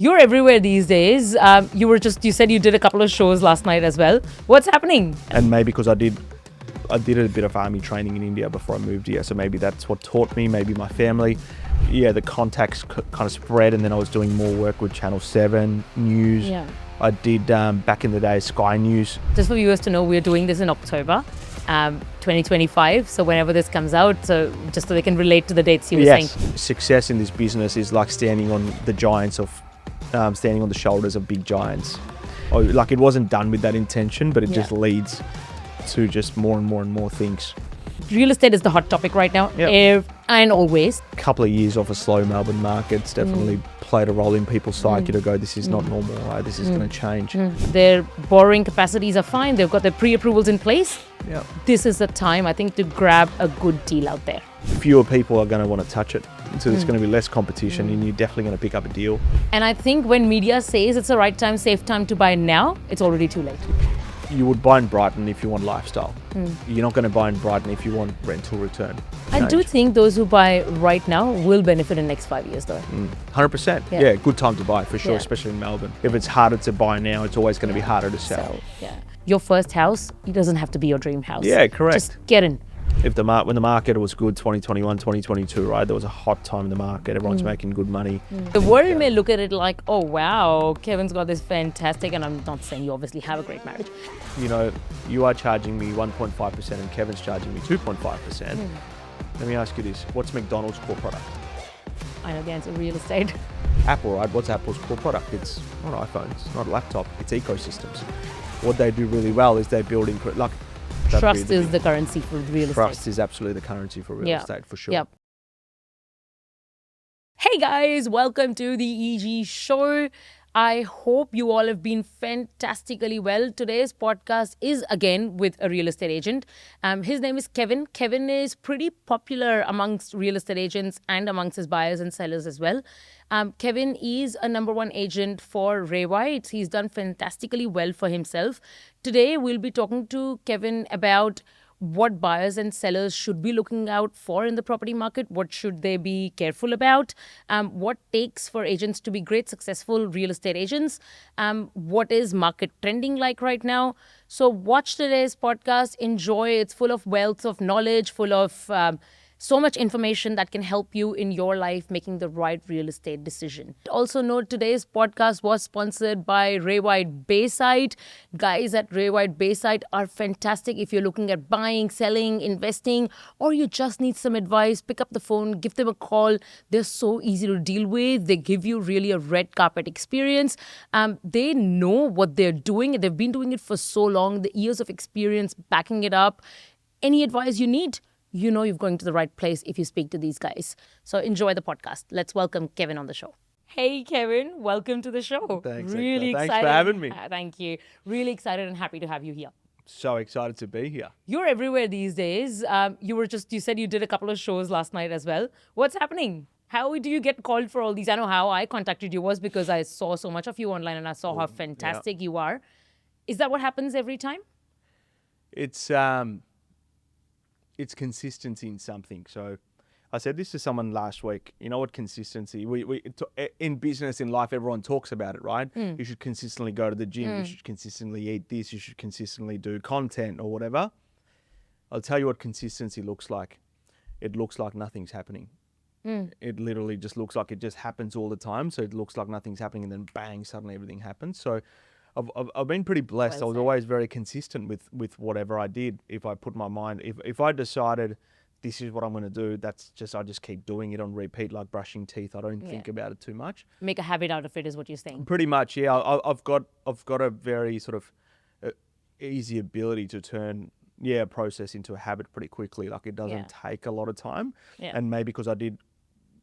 You're everywhere these days. You said you did a couple of shows last night as well. What's happening? And maybe because I did a bit of army training in India before I moved here, so maybe that's what taught me. Maybe my family, the contacts kind of spread, and then I was doing more work with Channel 7 News. Yeah. I did back in the day Sky News. Just for viewers to know, we're doing this in October 2025. So whenever this comes out, so just so they can relate to the dates you were saying. Success in this business is like standing on the shoulders of big giants. Like it wasn't done with that intention, but it just leads to just more and more things. Real estate is the hot topic right now, and always. A couple of years off a slow Melbourne market's definitely played a role in people's psyche to go, this is not normal, this is going to change. Their borrowing capacities are fine. They've got their pre-approvals in place. Yeah. This is the time, I think, to grab a good deal out there. Fewer people are going to want to touch it. So there's going to be less competition and you're definitely going to pick up a deal. And I think when media says it's the right time, safe time to buy now, it's already too late. You would buy in Brighton if you want lifestyle. You're not going to buy in Brighton if you want rental return. I do think those who buy right now will benefit in the next 5 years though. 100%. Yeah, good time to buy for sure, especially in Melbourne. If it's harder to buy now, it's always going to be harder to sell. Your first house, it doesn't have to be your dream house. Yeah, correct. Just get in. When the market was good, 2021, 2022, right? There was a hot time in the market. Everyone's making good money. The world may look at it like, oh wow, Kevin's got this fantastic, and I'm not saying you obviously have a great marriage. You know, you are charging me 1.5% and Kevin's charging me 2.5%. Let me ask you this. What's McDonald's core product? I know the answer, real estate. Apple, right? What's Apple's core product? It's not iPhones, not a laptop, it's ecosystems. What they do really well is they build trust is the currency for real estate. Trust is absolutely the currency for real estate, for sure. Yep. Hey guys, welcome to the EG Show. I hope you all have been fantastically well. Today's podcast is again with a real estate agent. His name is Kevin. Kevin is pretty popular amongst real estate agents and amongst his buyers and sellers as well. Kevin is a number one agent for VIC. He's done fantastically well for himself. Today, we'll be talking to Kevin about what buyers and sellers should be looking out for in the property market. What should they be careful about? What takes for agents to be great, successful real estate agents? What is market trending like right now? So watch today's podcast. Enjoy. It's full of wealth of knowledge, full of so much information that can help you in your life making the right real estate decision. Also note today's podcast was sponsored by Bayside. Guys at Bayside are fantastic. If you're looking at buying, selling, investing, or you just need some advice, pick up the phone, give them a call. They're so easy to deal with. They give you really a red carpet experience. They know what they're doing. They've been doing it for so long, the years of experience backing it up. Any advice you need, you know you're going to the right place if you speak to these guys. So enjoy the podcast. Let's welcome Kevin on the show. Hey, Kevin. Welcome to the show. Thanks. Really excited. Thanks for having me. Thank you. Really excited and happy to have you here. So excited to be here. You're everywhere these days. You said you did a couple of shows last night as well. What's happening? How do you get called for all these? I know how I contacted you was because I saw so much of you online and I saw how fantastic you are. Is that what happens every time? It's consistency in something. So I said this to someone last week. You know what consistency? In business, in life, everyone talks about it, right? You should consistently go to the gym. You should consistently eat this. You should consistently do content or whatever. I'll tell you what consistency looks like. It looks like nothing's happening. It literally just looks like it just happens all the time. So it looks like nothing's happening and then bang, suddenly everything happens. So I've been pretty blessed. I was always very consistent with whatever I did. If I put my mind, if I decided this is what I'm going to do, I just keep doing it on repeat, like brushing teeth. I don't think about it too much. Make a habit out of it is what you're saying. Pretty much, yeah. I've got a very sort of easy ability to turn a process into a habit pretty quickly. Like it doesn't take a lot of time. And maybe because I did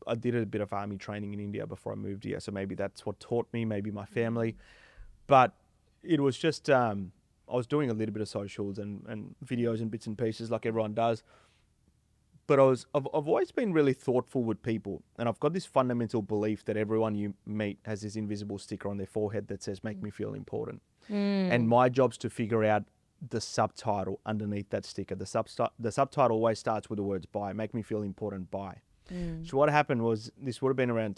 a bit of army training in India before I moved here, so maybe that's what taught me. Maybe my family, but it was just, I was doing a little bit of socials and videos and bits and pieces like everyone does. But I've always been really thoughtful with people. And I've got this fundamental belief that everyone you meet has this invisible sticker on their forehead that says, make me feel important. And my job's to figure out the subtitle underneath that sticker. The subtitle always starts with the words buy, make me feel important, buy. So what happened was, this would have been around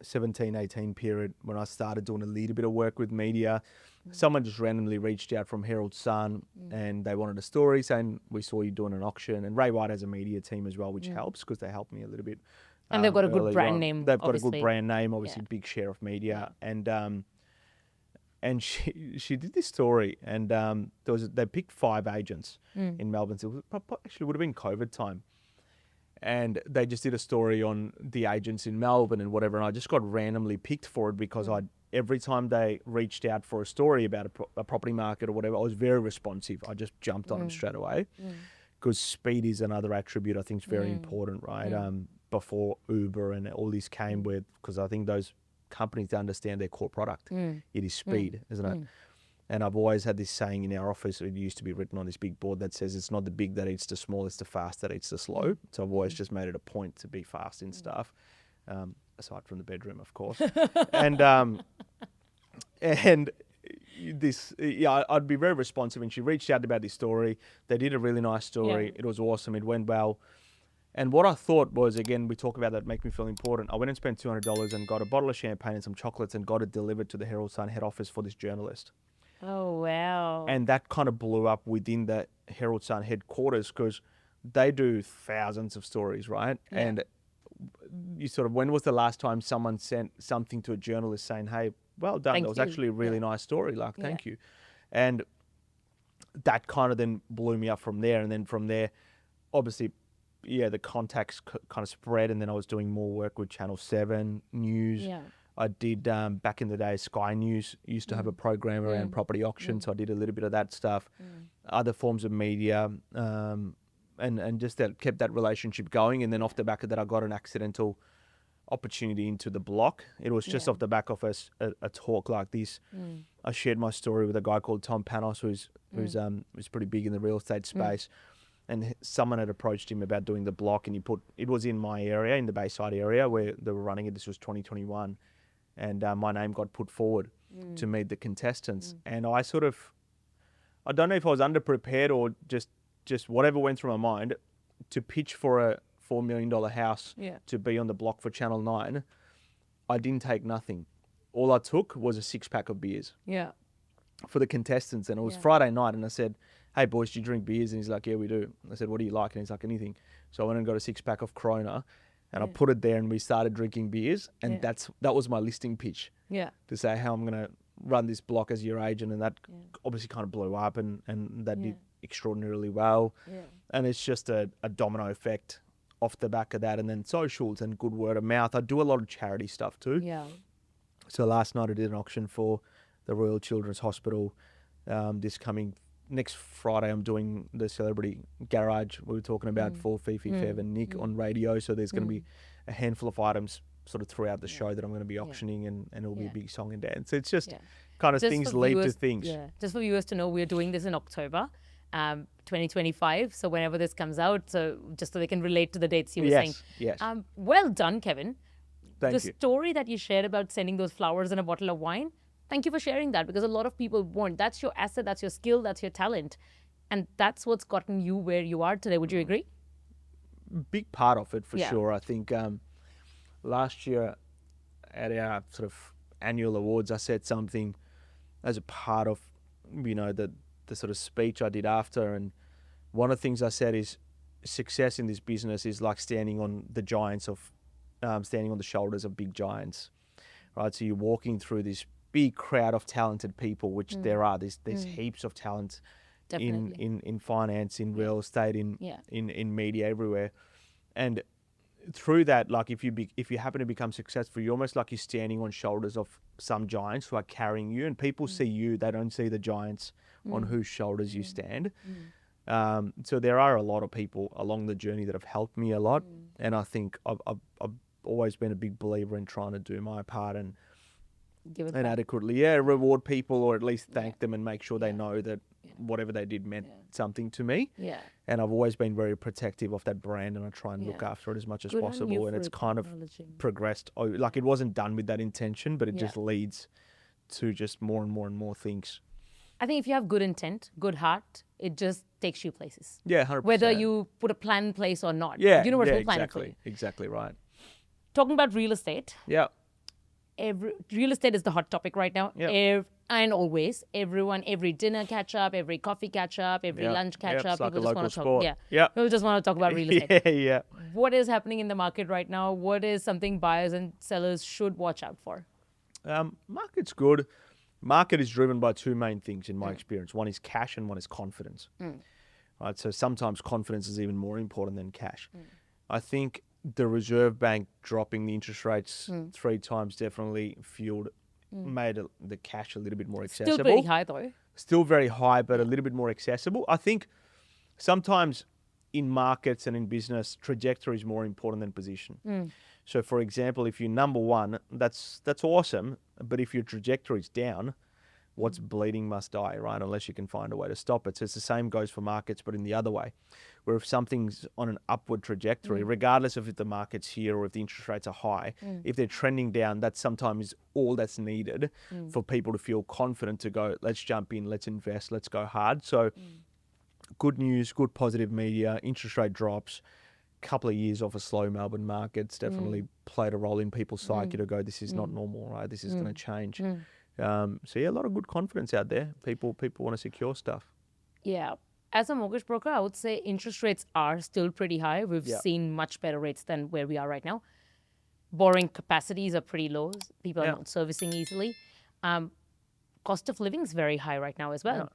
17, 18 period when I started doing a little bit of work with media. Someone just randomly reached out from Herald Sun and they wanted a story saying, we saw you doing an auction. And Ray White has a media team as well, which helps because they helped me a little bit. And they've got a good brand name. They've got a good brand name, obviously big share of media. And she did this story and they picked 5 agents in Melbourne. So it actually would have been COVID time. And they just did a story on the agents in Melbourne and whatever. And I just got randomly picked for it because every time they reached out for a story about a property market or whatever, I was very responsive. I just jumped on them straight away because speed is another attribute I think is very important, right? Before Uber and all this came with, because I think those companies understand their core product. It is speed, isn't it? And I've always had this saying in our office, it used to be written on this big board that says it's not the big that eats the small, it's the fast that eats the slow. So I've always just made it a point to be fast in stuff, aside from the bedroom, of course. and this, I'd be very responsive. And she reached out about this story. They did a really nice story. It was awesome. It went well. And what I thought was, again, we talk about that make me feel important. I went and spent $200 and got a bottle of champagne and some chocolates and got it delivered to the Herald Sun head office for this journalist. Oh, wow. And that kind of blew up within the Herald Sun headquarters because they do thousands of stories, right? Yeah. And you sort of, when was the last time someone sent something to a journalist saying, hey, well done. That was actually a really nice story. Like, thank you. And that kind of then blew me up from there. And then from there, obviously, the contacts kind of spread. And then I was doing more work with Channel 7 News. Yeah. I did, back in the day, Sky News used to have a program around property auction, so I did a little bit of that stuff. Other forms of media, and just kept that relationship going. And then off the back of that, I got an accidental opportunity into the block. It was just off the back of a talk like this. I shared my story with a guy called Tom Panos, who's pretty big in the real estate space. And someone had approached him about doing the block, and it was in my area, in the Bayside area where they were running it. This was 2021. And my name got put forward to meet the contestants. And I don't know if I was underprepared or just whatever went through my mind to pitch for a $4 million house to be on the block for Channel 9. I didn't take nothing. All I took was a 6-pack of beers for the contestants. And it was Friday night, and I said, hey, boys, do you drink beers? And he's like, yeah, we do. I said, what do you like? And he's like, anything. So I went and got a 6-pack of Corona. And I put it there and we started drinking beers. And that was my listing pitch. Yeah. To say how I'm going to run this block as your agent. And that obviously kind of blew up and that did extraordinarily well. Yeah. And it's just a domino effect off the back of that. And then socials and good word of mouth. I do a lot of charity stuff too. Yeah. So last night I did an auction for the Royal Children's Hospital. Next Friday, I'm doing the Celebrity Garage we were talking about for Fifi, Fev and Nick on radio. So there's going to be a handful of items sort of throughout the show that I'm going to be auctioning and it'll be a big song and dance. So it's just kind of things lead to things. Yeah. Just for viewers to know, we're doing this in October 2025. So whenever this comes out, so just so they can relate to the dates you were saying. Yes. Well done, Kevin. Thank you. The story that you shared about sending those flowers and a bottle of wine, thank you for sharing that, because a lot of people won't. That's your asset, that's your skill, that's your talent. And that's what's gotten you where you are today. Would you agree? Big part of it, for sure. I think last year at our sort of annual awards, I said something as a part of, the sort of speech I did after. And one of the things I said is success in this business is like standing on the shoulders of big giants, right? So you're walking through this big crowd of talented people, which there are. There's heaps of talent in finance, in real estate, in media, everywhere. And through that, like if you happen to become successful, you're almost like you're standing on shoulders of some giants who are carrying you, and people see you. They don't see the giants on whose shoulders you stand. So there are a lot of people along the journey that have helped me a lot, and I think I've always been a big believer in trying to do my part and adequately reward people, or at least thank them and make sure they know that whatever they did meant something to me. Yeah. And I've always been very protective of that brand, and I try and look after it as much as possible. And it's kind of progressed. Like it wasn't done with that intention, but it just leads to just more and more and more things. I think if you have good intent, good heart, it just takes you places. Yeah, 100%. Whether you put a plan in place or not. Yeah, universal plan exactly right. Talking about real estate. Yeah. real estate is the hot topic right now. Yep. And always, everyone, every dinner catch up, every coffee catch up, every lunch catch up. It's like People a just want to local talk. sport. Yeah. People just want to talk about real estate. Yeah. What is happening in the market right now? What is something buyers and sellers should watch out for? Market's good. Market is driven by two main things in my experience. One is cash and one is confidence. Right, so sometimes confidence is even more important than cash. I think the Reserve Bank dropping the interest rates 3 times definitely made the cash a little bit more accessible. Still pretty high though. Still very high, but a little bit more accessible. I think sometimes in markets and in business, trajectory is more important than position. So, for example, if you're number one, that's awesome. But if your trajectory is down, what's bleeding must die, right? Unless you can find a way to stop it. So it's the same goes for markets, but in the other way, where if something's on an upward trajectory, regardless of if the market's here or if the interest rates are high, if they're trending down, that's sometimes all that's needed for people to feel confident to go, let's jump in, let's invest, let's go hard. So good news, good positive media, interest rate drops, couple of years off a slow Melbourne market's definitely played a role in people's psyche to go, this is not normal, right? This is going to change. So yeah, a lot of good confidence out there. People want to secure stuff. Yeah. As a mortgage broker, I would say interest rates are still pretty high. We've seen much better rates than where we are right now. Borrowing capacities are pretty low. People are not servicing easily. Cost of living is very high right now as well.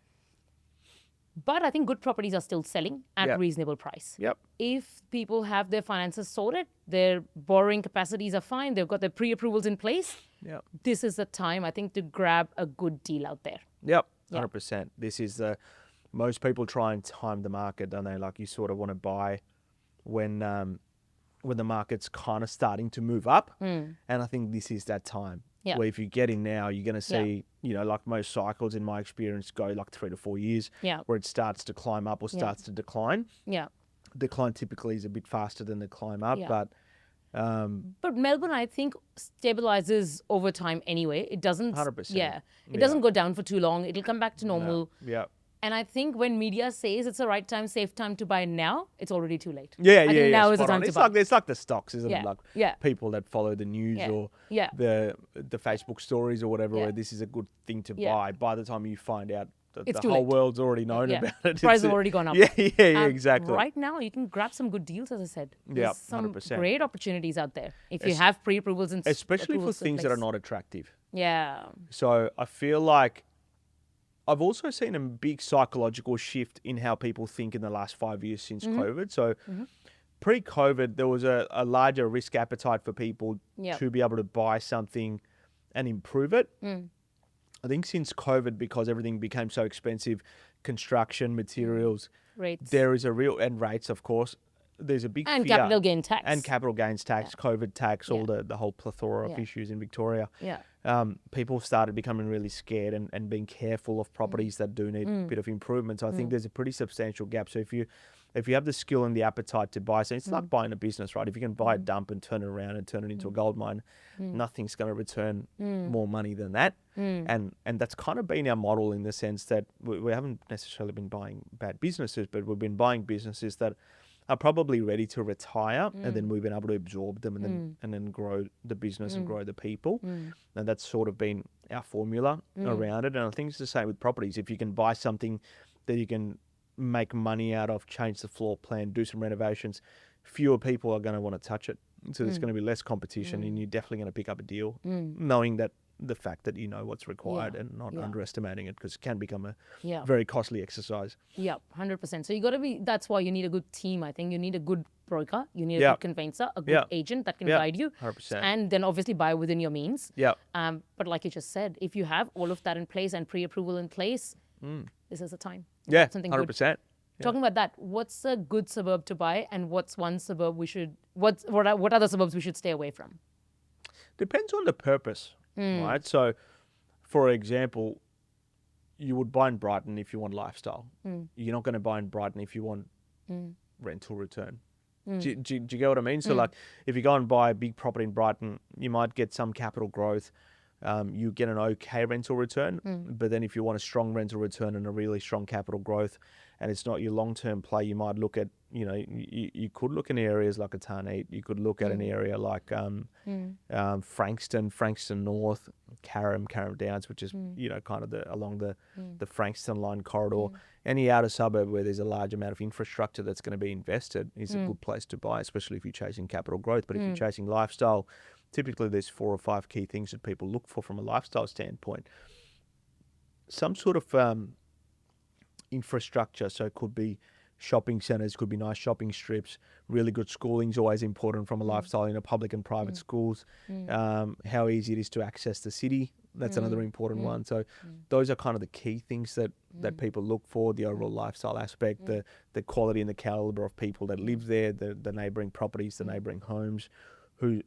But I think good properties are still selling at a reasonable price. If people have their finances sorted, their borrowing capacities are fine, they've got their pre-approvals in place, this is the time, I think, to grab a good deal out there. 100%. This is most people try and time the market, don't they? Like you sort of want to buy when the market's kind of starting to move up. And I think this is that time. Where if you get in now, you're going to see, like most cycles in my experience go like 3 to 4 years where it starts to climb up or starts to decline. Decline typically is a bit faster than the climb up, but Melbourne, I think, stabilizes over time anyway. It doesn't 100%. It doesn't go down for too long. It'll come back to normal. And I think when media says it's the right time, safe time to buy now, it's already too late. I think now is the time to buy. It's like the stocks, isn't it? Like people that follow the news or the Facebook stories or whatever, where this is a good thing to buy. By the time you find out that the whole world's already known about it. Price has already gone up. Exactly. Right now, you can grab some good deals, as I said. There's some 100%. great opportunities out there if you have pre-approvals and especially for things that are not attractive. So I feel like I've also seen a big psychological shift in how people think in the last 5 years since COVID. So pre-COVID, there was a larger risk appetite for people to be able to buy something and improve it. I think since COVID, because everything became so expensive, construction, materials, rates. There is a real, and rates, of course, there's a big and fear. capital gain tax. And capital gains tax, COVID tax, all the whole plethora of issues in Victoria. People started becoming really scared and being careful of properties that do need a bit of improvement. So I think there's a pretty substantial gap. So if you have the skill and the appetite to buy, so it's like buying a business, right? If you can buy a dump and turn it around and turn it into a gold mine, nothing's going to return more money than that. And that's kind of been our model in the sense that we haven't necessarily been buying bad businesses, but we've been buying businesses that are probably ready to retire, and then we've been able to absorb them and then grow the business and grow the people. And that's sort of been our formula around it. And I think it's the same with properties. If you can buy something that you can make money out of, change the floor plan, do some renovations, fewer people are going to want to touch it. So there's going to be less competition, and you're definitely going to pick up a deal, knowing that the fact that you know what's required and not underestimating it, because it can become a very costly exercise. 100%. So you got to be, that's why you need a good team. I think you need a good broker, you need a good conveyancer, a good agent that can guide you, 100%. and then obviously buy within your means. But like you just said, if you have all of that in place and pre-approval in place, this is the time. Something 100%. Good. Talking about that, what's a good suburb to buy, and what's one suburb we should, what other suburbs we should stay away from? Depends on the purpose, right? So, for example, you would buy in Brighton if you want lifestyle. You're not going to buy in Brighton if you want rental return. Do you get what I mean? So, like, if you go and buy a big property in Brighton, you might get some capital growth. You get an okay rental return, but then if you want a strong rental return and a really strong capital growth, and it's not your long-term play, you might look at, you could look in areas like a Tarneet, you could look at an area like Frankston North, Carrum Downs, which is, kind of along the Frankston line corridor. Any outer suburb where there's a large amount of infrastructure that's going to be invested is a good place to buy, especially if you're chasing capital growth. But if you're chasing lifestyle, typically there's 4 or 5 key things that people look for from a lifestyle standpoint. Some sort of infrastructure, so it could be shopping centres, could be nice shopping strips, really good schooling is always important from a lifestyle, public and private schools, how easy it is to access the city, that's another important one. So those are kind of the key things that people look for, the overall lifestyle aspect, the quality and the calibre of people that live there, the neighbouring properties, the neighbouring homes, who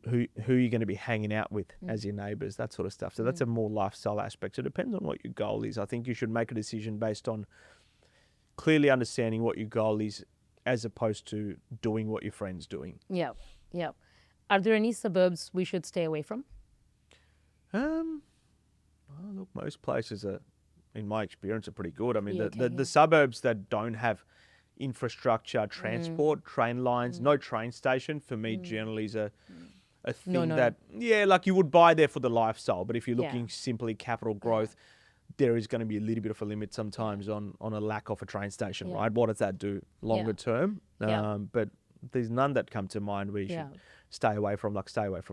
you're going to be hanging out with as your neighbours, that sort of stuff. So that's a more lifestyle aspect. So it depends on what your goal is. I think you should make a decision based on clearly understanding what your goal is as opposed to doing what your friend's doing. Yeah. Are there any suburbs we should stay away from? Well, look, most places are, in my experience, are pretty good. I mean, the suburbs that don't have infrastructure, transport, train lines, no train station, for me generally is a thing that, like you would buy there for the lifestyle. But if you're looking simply capital growth, there is going to be a little bit of a limit sometimes on a lack of a train station, right? What does that do longer term? But there's none that come to mind where you should stay away from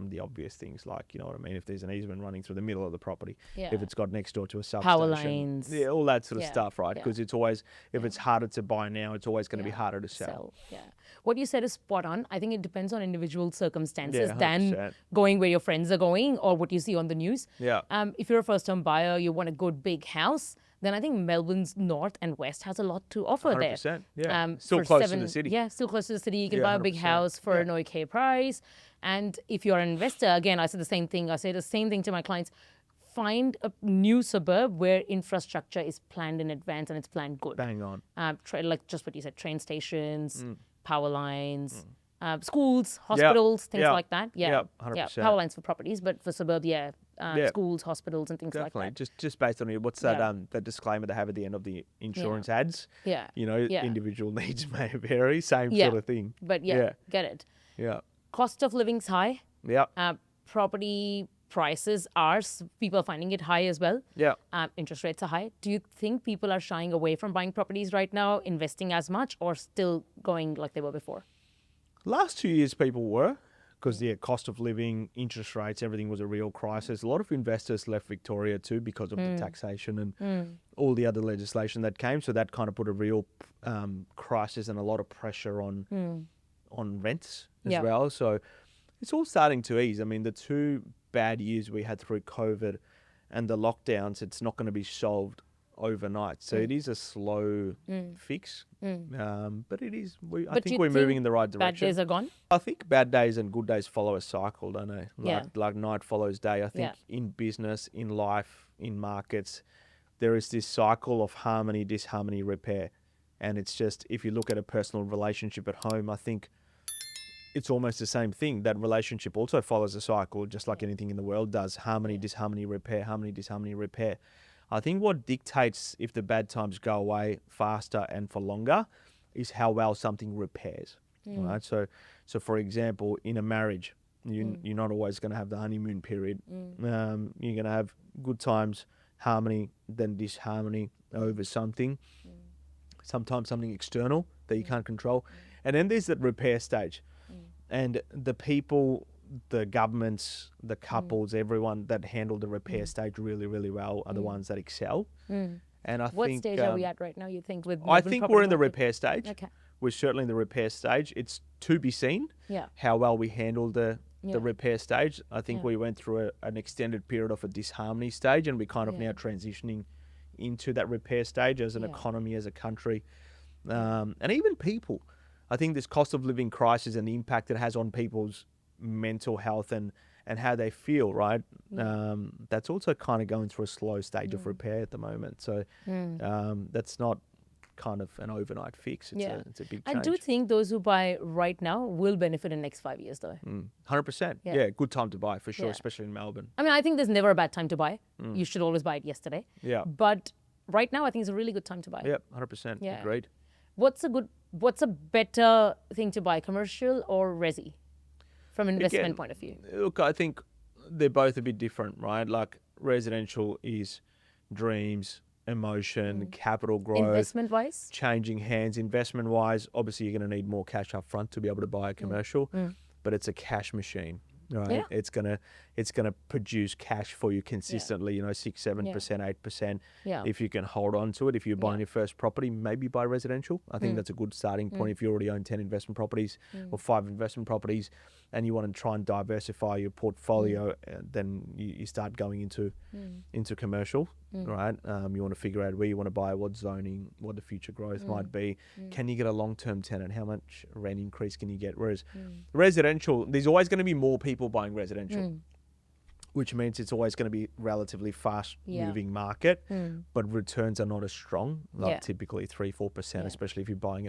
the obvious things, like, you know what I mean, if there's an easement running through the middle of the property, if it's got next door to a substation, power lines, all that sort of stuff, right? Because it's always, if it's harder to buy now, it's always going to be harder to sell. What you said is spot on. I think it depends on individual circumstances than going where your friends are going or what you see on the news. If you're a first-time buyer, you want a good big house, then I think Melbourne's north and west has a lot to offer 100%, there. Still close to the city. Yeah, still close to the city. You can buy a big house for an okay price. And if you're an investor, again, I say the same thing. I say the same thing to my clients. Find a new suburb where infrastructure is planned in advance and it's planned good. Bang on. Like just what you said, train stations, power lines, schools, hospitals, things like that. 100%. Power lines for properties, but for suburb, schools, hospitals, and things like that. Just based on what's that disclaimer they have at the end of the insurance ads? Individual needs may vary. Same sort of thing. But get it. Cost of living's high. Property prices are, people are finding it high as well. Interest rates are high. Do you think people are shying away from buying properties right now, investing as much, or still going like they were before? Last 2 years people were, because the cost of living, interest rates, everything was a real crisis. A lot of investors left Victoria too because of the taxation and all the other legislation that came. So that kind of put a real crisis and a lot of pressure on rents as well. So it's all starting to ease. I mean, the 2 bad years we had through COVID and the lockdowns, it's not going to be solved overnight. So it is a slow fix. But it is. I think we're moving in the right direction. Bad days are gone? I think bad days and good days follow a cycle, don't they? Like night follows day. I think in business, in life, in markets, there is this cycle of harmony, disharmony, repair. And it's just, if you look at a personal relationship at home, I think it's almost the same thing. That relationship also follows a cycle, just like anything in the world does. Harmony, disharmony, repair, harmony, disharmony, repair. I think what dictates if the bad times go away faster and for longer is how well something repairs. Right? So for example, in a marriage, you're not always going to have the honeymoon period. You're going to have good times, harmony, then disharmony over something. Sometimes something external that you can't control. And then there's that repair stage. And the people, the governments, the couples, everyone that handle the repair stage really, really well are the ones that excel. And I what think... stage are we at right now, you think? I think we're in the repair stage. Okay. We're certainly in the repair stage. It's to be seen how well we handle the repair stage. I think we went through an extended period of a disharmony stage, and we're kind of now transitioning into that repair stage as an economy, as a country, and even people. I think this cost of living crisis and the impact it has on people's mental health and how they feel, right? That's also kind of going through a slow stage of repair at the moment. So that's not kind of an overnight fix. It's a big change. I do think those who buy right now will benefit in the next 5 years though. 100%. Yeah, good time to buy for sure, especially in Melbourne. I mean, I think there's never a bad time to buy. You should always buy it yesterday. But right now, I think it's a really good time to buy. Yep, 100%. Agreed. What's a better thing to buy, commercial or resi, from an investment point of view? Look, I think they're both a bit different, right? Like residential is dreams, emotion, capital growth. Investment-wise? Changing hands. Investment-wise, obviously you're going to need more cash up front to be able to buy a commercial, but it's a cash machine. Right, Yeah. it's gonna produce cash for you consistently. 6, 7%, 8%. Yeah. If you can hold on to it, if you're buying your first property, maybe buy residential. I think that's a good starting point. If you already own 10 investment properties or 5 investment properties, and you want to try and diversify your portfolio, then you start going into commercial. Right, you want to figure out where you want to buy, what zoning, what the future growth might be. Can you get a long-term tenant? How much rent increase can you get? Whereas residential, there's always going to be more people buying residential, which means it's always going to be relatively fast-moving market, but returns are not as strong, like typically 3-4%, especially if you're buying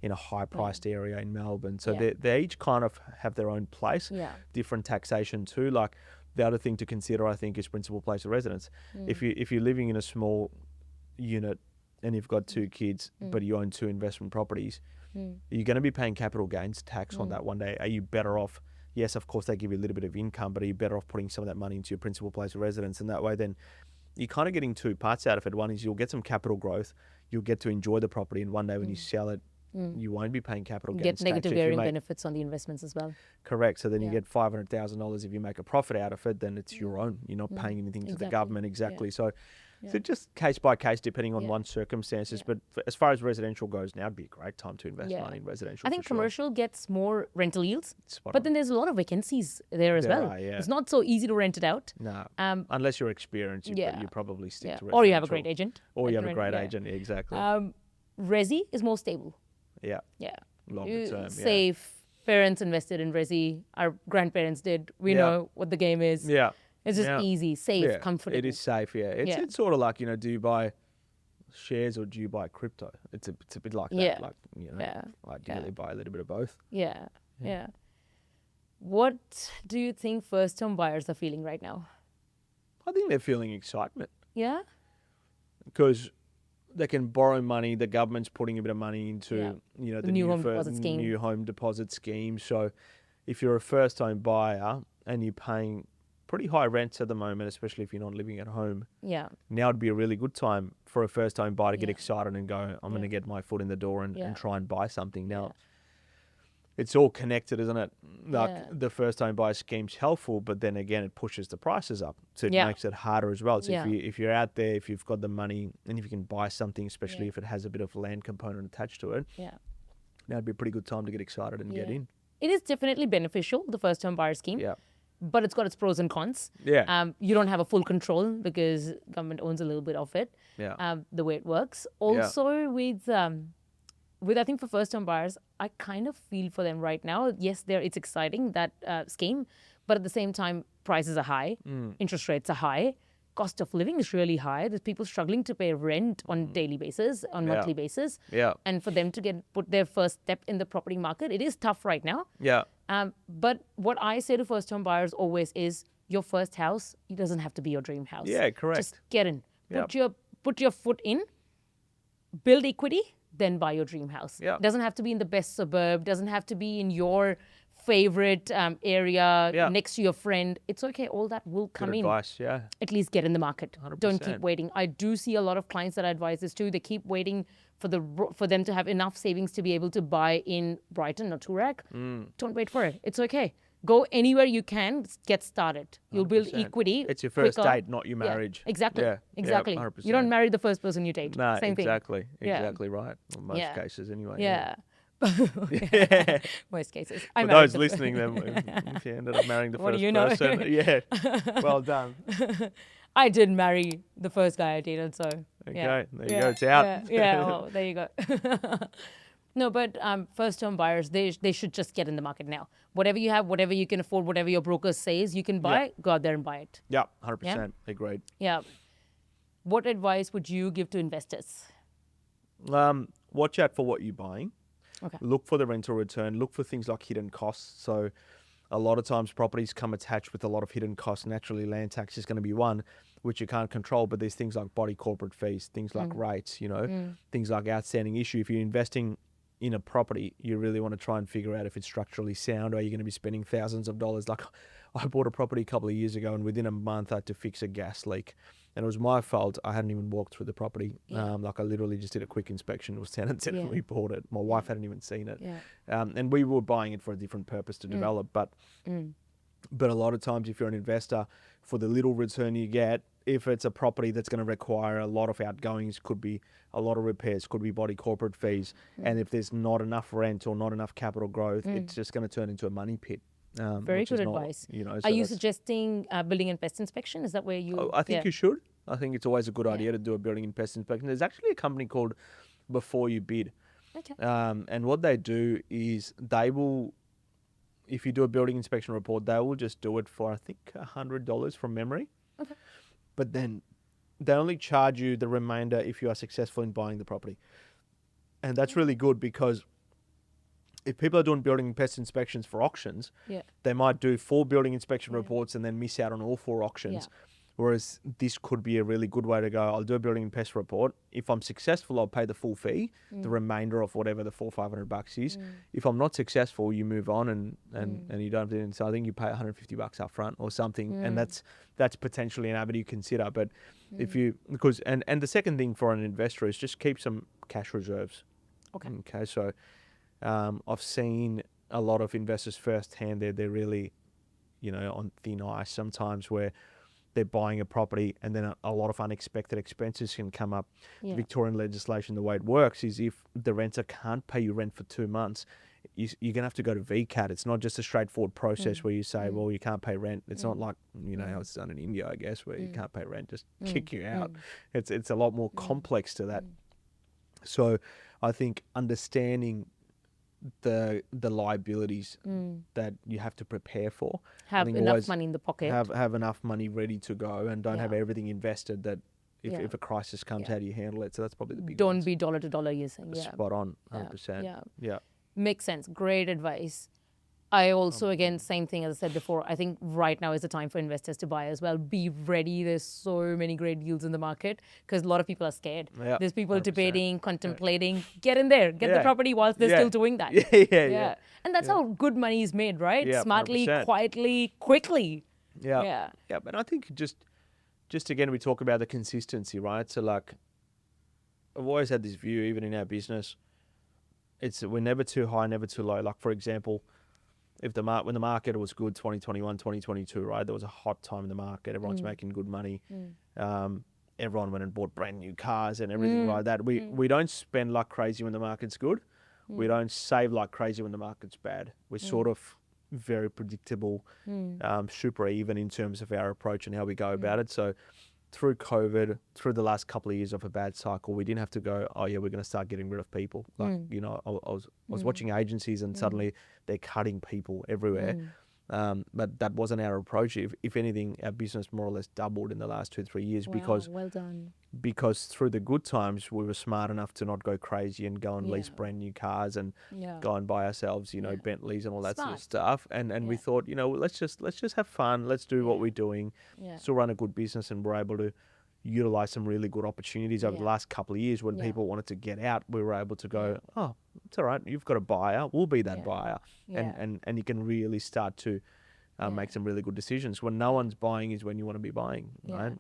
in a high-priced area in Melbourne. So they each kind of have their own place, different taxation too. Like the other thing to consider, I think, is principal place of residence. If you're living in a small unit and you've got 2 kids, but you own 2 investment properties, you're going to be paying capital gains tax on that one day. Are you better off? Yes, of course, they give you a little bit of income, but are you better off putting some of that money into your principal place of residence? And that way, then you're kind of getting 2 parts out of it. One is you'll get some capital growth, you'll get to enjoy the property, and one day when you sell it, you won't be paying capital gains tax. Get negative gearing benefits on the investments as well. Correct. So then you get $500,000 if you make a profit out of it, then it's your own. You're not paying anything to the government. Exactly. So just case by case, depending on one's circumstances. But as far as residential goes, now it'd be a great time to invest money in residential. I think commercial gets more rental yields, but then there's a lot of vacancies there as well. It's not so easy to rent it out. No, unless you're experienced, you probably stick to residential. Or you have a great agent. Or you have a great agent, exactly. Resi is more stable. Yeah. Longer term. Safe. Parents invested in resi. Our grandparents did. We know what the game is. Yeah. It's just easy, safe, comfortable. It is safe, It's sort of like, do you buy shares or do you buy crypto? It's a bit like that. Like, ideally buy a little bit of both. Yeah. What do you think first-home buyers are feeling right now? I think they're feeling excitement. Yeah? Because they can borrow money. The government's putting a bit of money into, the new home deposit scheme. So if you're a first-home buyer and you're paying pretty high rents at the moment, especially if you're not living at home, now would be a really good time for a first-home buyer to get excited and go, I'm going to get my foot in the door and try and buy something. Now, it's all connected, isn't it? Like the first-home buyer scheme's helpful, but then again, it pushes the prices up. So it makes it harder as well. So if you're out there, if you've got the money and if you can buy something, especially if it has a bit of land component attached to it, now it'd be a pretty good time to get excited and get in. It is definitely beneficial, the first-home buyer scheme. Yeah. But it's got its pros and cons. Yeah. You don't have a full control because government owns a little bit of it. Yeah. The way it works. Also with I think for first-time buyers, I kind of feel for them right now. Yes, it's exciting, that scheme. But at the same time, prices are high. Interest rates are high. Cost of living is really high. There's people struggling to pay rent on daily basis, on monthly basis. Yeah. And for them to put their first step in the property market, it is tough right now. Yeah. But what I say to first-home buyers always is, your first house, it doesn't have to be your dream house. Yeah, correct. Just get in. Put your foot in, build equity, then buy your dream house. Yeah. Doesn't have to be in the best suburb, doesn't have to be in your favorite area next to your friend. It's okay. All that will come in. Advice, At least get in the market. 100%. Don't keep waiting. I do see a lot of clients that I advise this to. They keep waiting for them to have enough savings to be able to buy in Brighton or Toorak. Don't wait for it. It's okay. Go anywhere you can. Get started. You'll 100%. Build equity. It's your first date, not your marriage. Exactly. Exactly. 100%. You don't marry the first person you date. No, Same thing. Exactly right. In most cases, anyway. Yeah. Most cases. For those listening, then if you ended up marrying the first person, well done. I did marry the first guy I dated, so there you go. It's out. Well, there you go. No, but first-home buyers, they should just get in the market now. Whatever you have, whatever you can afford, whatever your broker says you can buy, go out there and buy it. Yeah, 100%. Agreed. Yeah. What advice would you give to investors? Watch out for what you're buying. Okay. Look for the rental return. Look for things like hidden costs. So a lot of times properties come attached with a lot of hidden costs. Naturally, land tax is going to be one, which you can't control, but there's things like body corporate fees, things like rates, things like outstanding issue. If you're investing in a property, you really want to try and figure out if it's structurally sound, or you're going to be spending thousands of dollars. Like, I bought a property a couple of years ago, and within a month I had to fix a gas leak. And it was my fault. I hadn't even walked through the property. Like, I literally just did a quick inspection. It was tenants and we bought it. My wife hadn't even seen it. And we were buying it for a different purpose to develop. But a lot of times, if you're an investor, for the little return you get, if it's a property that's going to require a lot of outgoings, could be a lot of repairs, could be body corporate fees. And if there's not enough rent or not enough capital growth, it's just going to turn into a money pit. Very good advice. So are you suggesting building and pest inspection? Is that where you... I think you should. I think it's always a good idea to do a building and pest inspection. There's actually a company called Before You Bid. Okay. And what they do is they will, if you do a building inspection report, they will just do it for, I think, $100 from memory. Okay. But then they only charge you the remainder if you are successful in buying the property. And that's really good, because if people are doing building and pest inspections for auctions, they might do 4 building inspection reports and then miss out on all 4 auctions. Whereas this could be a really good way to go. I'll do a building and pest report. If I'm successful, I'll pay the full fee, the remainder of whatever the $400-500 is. If I'm not successful, you move on and you don't have to. So I think you pay $150 up front or something, and that's potentially an avenue you consider. But if you, because and the second thing for an investor is just keep some cash reserves. Okay. So I've seen a lot of investors firsthand. They're really, on thin ice sometimes, where they're buying a property and then a lot of unexpected expenses can come up. Victorian legislation, the way it works is if the renter can't pay you rent for 2 months, you're going to have to go to VIC. It's not just a straightforward process where you say, well, you can't pay rent. It's not like, how it's done in India, I guess, where you can't pay rent, just kick you out. It's a lot more complex to that. So I think understanding the liabilities that you have to prepare for. Have enough money in the pocket. Have enough money ready to go, and don't have everything invested that if a crisis comes, how do you handle it? So that's probably the big Don't be dollar to dollar, you're saying. Spot on, 100%. Yeah. Makes sense. Great advice. I also, again, same thing as I said before, I think right now is the time for investors to buy as well. Be ready. There's so many great deals in the market because a lot of people are scared. There's people 100%. Debating, contemplating. Get in there. Get the property whilst they're still doing that. And that's how good money is made, right? Smartly, 100%. Quietly, quickly. Yeah. But I think just again, we talk about the consistency, right? So like, I've always had this view, even in our business, we're never too high, never too low. Like, for example, when the market was good, 2021, 2022, right? There was a hot time in the market. Everyone's making good money. Everyone went and bought brand new cars and everything like that. We don't spend like crazy when the market's good. We don't save like crazy when the market's bad. We're sort of very predictable, super even in terms of our approach and how we go about it. So through COVID, through the last couple of years of a bad cycle, we didn't have to go, oh yeah, we're going to start getting rid of people. Like, I was watching agencies and suddenly they're cutting people everywhere. But that wasn't our approach. If anything, our business more or less doubled in the last 2-3 years. Well done. Because through the good times, we were smart enough to not go crazy and go and lease brand new cars and go and buy ourselves, Bentleys and all that sort of stuff. And we thought, let's just have fun. Let's do what we're doing. Still run a good business, and we're able to utilize some really good opportunities over the last couple of years. When people wanted to get out, we were able to go, oh, it's all right. You've got a buyer. We'll be that buyer. And you can really start to make some really good decisions. When no one's buying is when you want to be buying, right?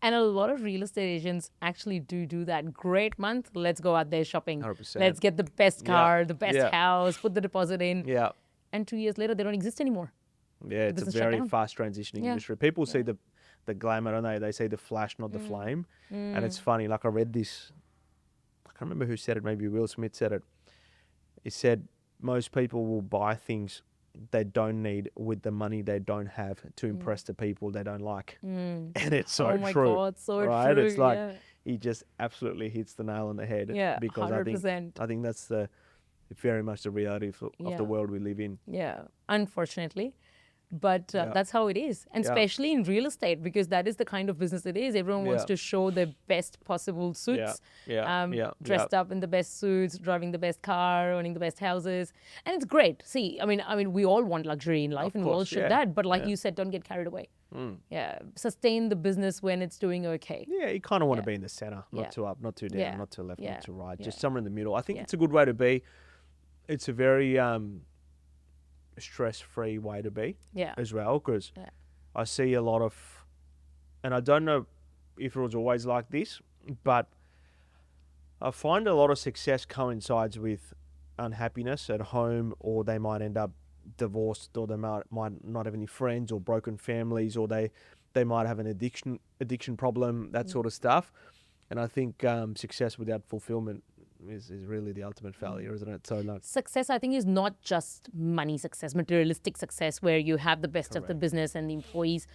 And a lot of real estate agents actually do that. Great month, let's go out there shopping. 100%. Let's get the best car, the best house, put the deposit in. Yeah. And 2 years later, they don't exist anymore. Yeah, it's a very fast transitioning industry. People see the glamour, don't they? They see the flash, not the flame. And it's funny, like I read this, I can't remember who said it, maybe Will Smith said it. He said most people will buy things they don't need with the money they don't have to impress the people they don't like. And it's so true. Oh my God, so right? true. It's like he just absolutely hits the nail on the head. Because 100%. I think that's very much the reality of the world we live in. Yeah, unfortunately. But that's how it is. And especially in real estate, because that is the kind of business it is. Everyone wants to show their best possible suits, dressed up in the best suits, driving the best car, owning the best houses. And it's great. See, I mean, we all want luxury in life, and we all should that. But like you said, don't get carried away. Yeah, sustain the business when it's doing okay. Yeah, you kind of want to be in the center, not too up, not too down, not too left, not too right, just somewhere in the middle. I think it's a good way to be. It's a very stress-free way to be as well, because I see a lot of, and I don't know if it was always like this, but I find a lot of success coincides with unhappiness at home, or they might end up divorced, or they might not have any friends, or broken families, or they might have an addiction problem, that sort of stuff. And I think success without fulfillment is really the ultimate failure, isn't it? So like, success, I think, is not just money success, materialistic success, where you have the best of the business and the employees.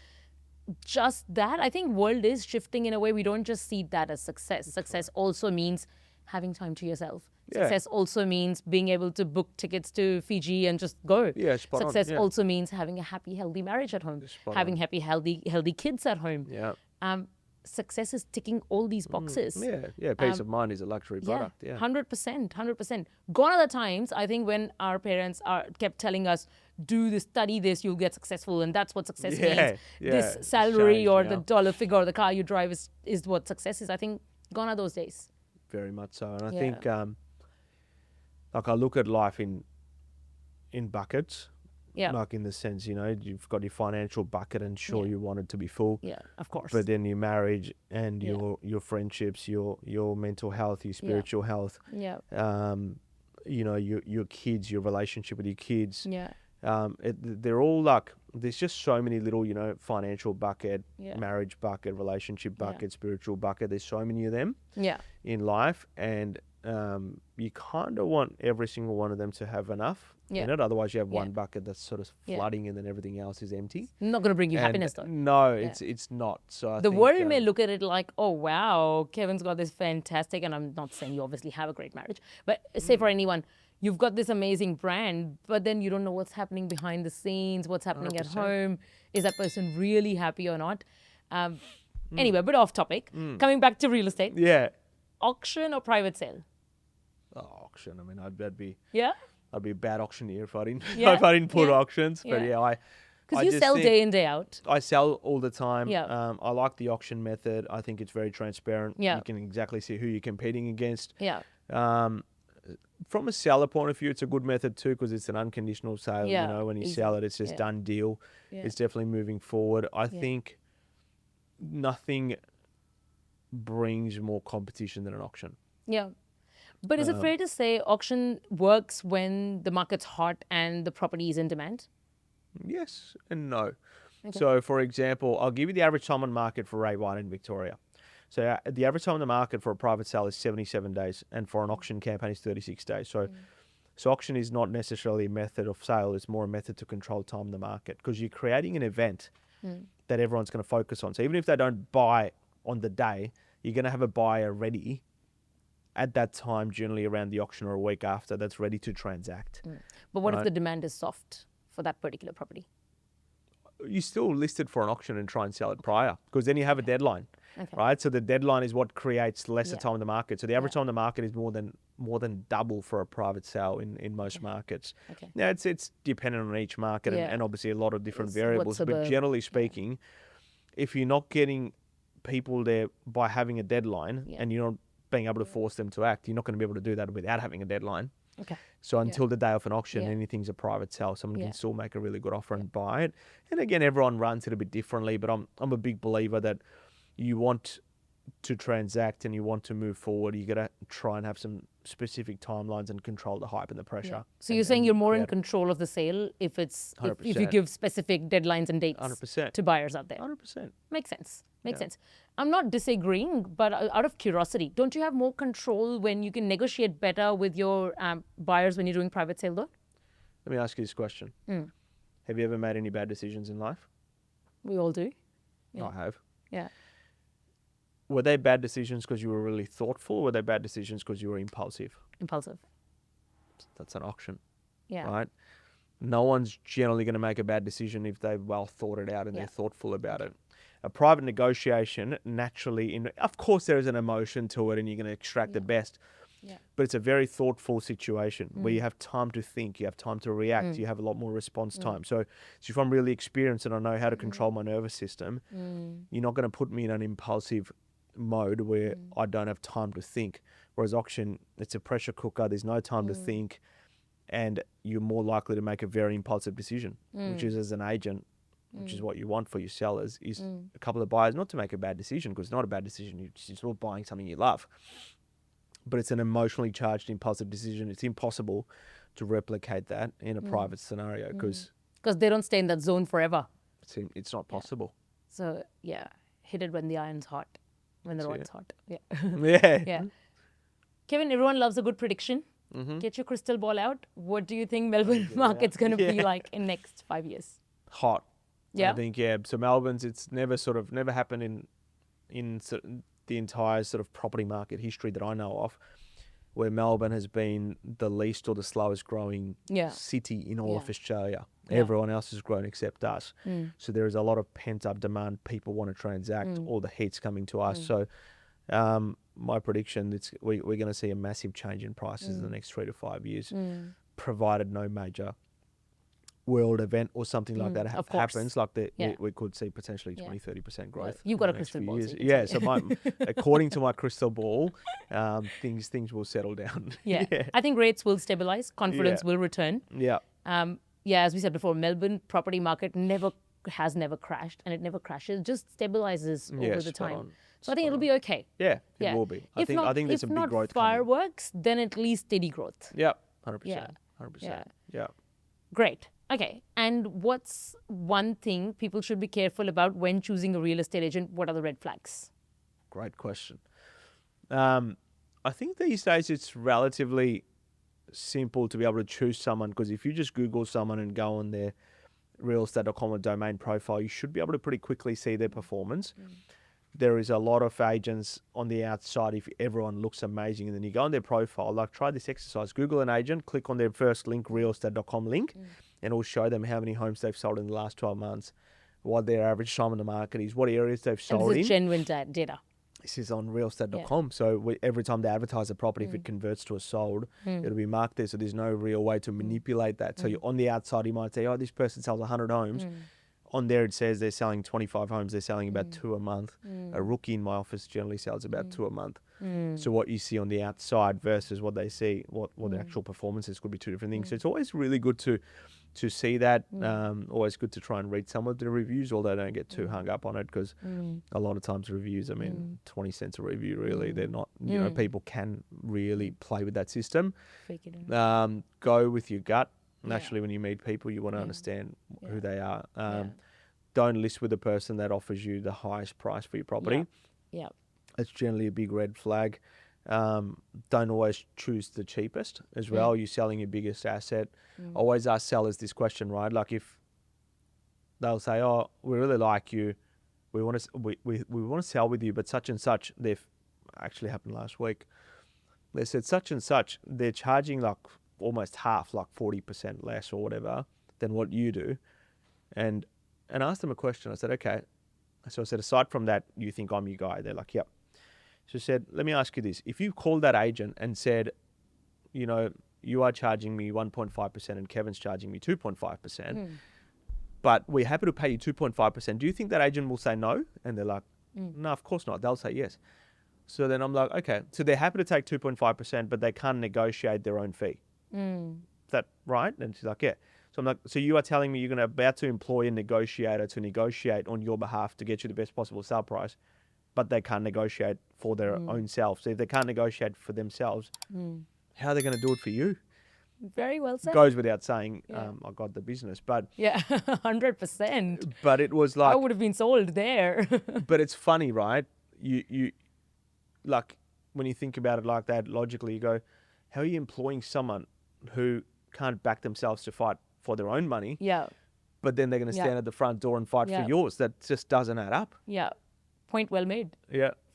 Just that, I think world is shifting in a way we don't just see that as success. Success also means having time to yourself. Success also means being able to book tickets to Fiji and just go. Yeah, spot on. Success also means having a happy, healthy marriage at home, having happy, healthy kids at home. Yeah. Success is ticking all these boxes. Peace of mind is a luxury product. 100%. Gone are the times, I think, when our parents kept telling us, do this, study this, you'll get successful, and that's what success means. This salary or the dollar figure or the car you drive is what success is. I think gone are those days. Very much so. And I think, like, I look at life in buckets. Yeah. Like, in the sense, you've got your financial bucket, and sure, you want it to be full. Yeah, of course. But then your marriage and your friendships, your mental health, your spiritual health. Yeah. Your kids, your relationship with your kids. Yeah. They're all like, there's just so many little, financial bucket, marriage bucket, relationship bucket, spiritual bucket. There's so many of them in life. And you kind of want every single one of them to have enough in it. Otherwise, you have one bucket that's sort of flooding, and then everything else is empty. Not going to bring you happiness, though. No, it's not. So I the think, world may look at it like, oh, wow, Kevin's got this fantastic, and I'm not saying you obviously have a great marriage, but say for anyone, you've got this amazing brand, but then you don't know what's happening behind the scenes, what's happening 100%. At home. Is that person really happy or not? Anyway, a bit off topic. Coming back to real estate. Yeah. Auction or private sale? Oh, auction. I mean, I'd be a bad auctioneer if I didn't put auctions. But because you sell day in, day out. I sell all the time. Yeah. I like the auction method. I think it's very transparent. Yeah. You can exactly see who you're competing against. Yeah. From a seller point of view, it's a good method too, because it's an unconditional sale. Yeah. When you sell it, it's just done deal. Yeah. It's definitely moving forward. I think nothing brings more competition than an auction. Yeah. But is it fair to say auction works when the market's hot and the property is in demand? Yes and no. Okay. So, for example, I'll give you the average time on market for Ray White in Victoria. So the average time on the market for a private sale is 77 days, and for an auction campaign is 36 days. So auction is not necessarily a method of sale. It's more a method to control time in the market, because you're creating an event that everyone's going to focus on. So even if they don't buy on the day, you're going to have a buyer ready at that time, generally around the auction or a week after, that's ready to transact. But what if the demand is soft for that particular property? You still list it for an auction and try and sell it prior, because then you have a deadline, right? So the deadline is what creates lesser time in the market. So the average time in the market is more than double for a private sale in most markets. Okay. Now it's dependent on each market and obviously a lot of different variables. But generally speaking, if you're not getting people there by having a deadline and you're not being able to force them to act, you're not going to be able to do that without having a deadline. Okay. So until the day of an auction, anything's a private sale. Someone can still make a really good offer and buy it. And again, everyone runs it a bit differently, but I'm a big believer that you want to transact and you want to move forward. You got to try and have some specific timelines and control the hype and the pressure. Yeah. So you're saying you're more in control of the sale if you give specific deadlines and dates 100%. To buyers out there. 100%. Makes sense. Makes sense. I'm not disagreeing, but out of curiosity, don't you have more control when you can negotiate better with your buyers when you're doing private sale though? Let me ask you this question. Have you ever made any bad decisions in life? We all do. I have. Yeah. Were they bad decisions because you were really thoughtful, or were they bad decisions because you were impulsive? Impulsive. That's an auction. Yeah. Right? no one's generally going to make a bad decision if they've well thought it out and they're thoughtful about it. A private negotiation, naturally, of course there is an emotion to it and you're going to extract the best, but it's a very thoughtful situation where you have time to think, you have time to react, you have a lot more response time. So if I'm really experienced and I know how to control my nervous system, you're not going to put me in an impulsive mode where I don't have time to think. Whereas auction, it's a pressure cooker, there's no time to think, and you're more likely to make a very impulsive decision, which is, as an agent, which is what you want for your sellers, is a couple of buyers, not to make a bad decision, because it's not a bad decision, you're still buying something you love, but it's an emotionally charged impulsive decision. It's impossible to replicate that in a private scenario because they don't stay in that zone forever. It's not possible. So hit it when the iron's hot, when the rod's hot. Yeah. Kevin, everyone loves a good prediction. Get your crystal ball out. What do you think Melbourne market's going to be like in next 5 years? Hot. Yeah. I think, so Melbourne's, it's never happened in the entire sort of property market history that I know of, where Melbourne has been the least or the slowest growing city in all of Australia. Everyone else has grown except us. So there is a lot of pent up demand. People want to transact. All the heat's coming to us. So my prediction, we're going to see a massive change in prices in the next 3 to 5 years, provided no major world event or something like that happens. Like we could see potentially 20-30% growth. Well, you've got a crystal ball. So according to my crystal ball, things will settle down. I think rates will stabilize. Confidence will return. As we said before, Melbourne property market has never crashed, and it never crashes. Just stabilizes over the time. So I think it'll be okay. It will be. I think there's some big growth coming. Fireworks, then at least steady growth. 100%. 100%. Great. Okay. And what's one thing people should be careful about when choosing a real estate agent? What are the red flags? Great question. I think these days it's relatively simple to be able to choose someone, because if you just Google someone and go on their realestate.com or domain profile, you should be able to pretty quickly see their performance. There is a lot of agents on the outside, if everyone looks amazing, and then you go on their profile, try this exercise. Google an agent, click on their first link, realestate.com link, and it'll show them how many homes they've sold in the last 12 months, what their average time in the market is, what areas they've sold in. And this is genuine data. This is on realestate.com. So every time they advertise a property, if it converts to a sold, it'll be marked there. So there's no real way to manipulate that. So you're on the outside, you might say, this person sells 100 homes. On there, it says they're selling 25 homes. They're selling about 2 a month. A rookie in my office generally sells about 2 a month. So what you see on the outside versus what they see, what their actual performance is, could be two different things. So it's always really good to see that. Always good to try and read some of the reviews, although don't get too hung up on it, because a lot of times reviews, 20 cents a review, really. They're not, people can really play with that system. Fake it out. Go with your gut. Naturally, when you meet people, you want to understand who they are. Don't list with a person that offers you the highest price for your property. It's generally a big red flag. Don't always choose the cheapest as well. You're selling your biggest asset. Always ask sellers this question, right? Like, if they'll say, we really like you, we want to sell with you, but such and such, they've actually happened last week. They said such and such, they're charging almost half, 40% less or whatever than what you do. And asked them a question. I said, okay. So I said, aside from that, you think I'm your guy? They're like, yep. So I said, let me ask you this. If you called that agent and said, you are charging me 1.5% and Kevin's charging me 2.5%, but we're happy to pay you 2.5%, do you think that agent will say no? And they're like, no, of course not. They'll say yes. So then I'm like, okay. So they're happy to take 2.5%, but they can't negotiate their own fee. Is that right? And she's like, yeah. So I'm like, so you are telling me you're about to employ a negotiator to negotiate on your behalf to get you the best possible sale price, but they can't negotiate for their own self. So if they can't negotiate for themselves, how are they going to do it for you? Very well said. Goes without saying, I got the business, but 100%. But it was like, I would have been sold there. But it's funny, right? You like, when you think about it like that, logically, you go, how are you employing someone who can't back themselves to fight for their own money? But then they're going to stand at the front door and fight for yours. That just doesn't add up. Point well made.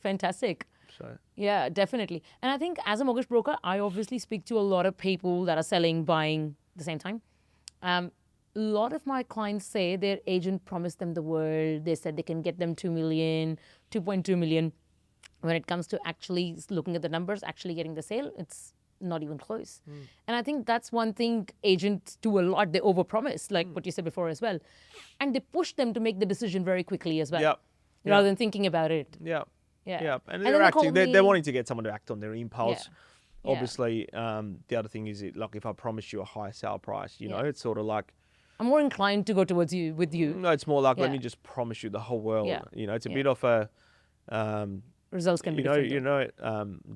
Fantastic. So yeah, definitely. And I think as a mortgage broker, I obviously speak to a lot of people that are selling, buying at the same time. a lot of my clients say their agent promised them the world. They said they can get them 2 million, 2.2 million. When it comes to actually looking at the numbers, actually getting the sale, it's not even close. And I think that's one thing agents do a lot. They overpromise, like what you said before as well. And they push them to make the decision very quickly as well, Yep. rather than thinking about it. Yeah. Yeah. Yeah. And then they're they call acting, me- they're wanting to get someone to act on their impulse. Yeah. Obviously, the other thing is, like, if I promise you a high sale price, you know, it's sort of like, I'm more inclined to go towards you with you. no, it's more like, let Yeah. me just promise you the whole world. Yeah. You know, it's a Yeah. bit of a, Results can be different.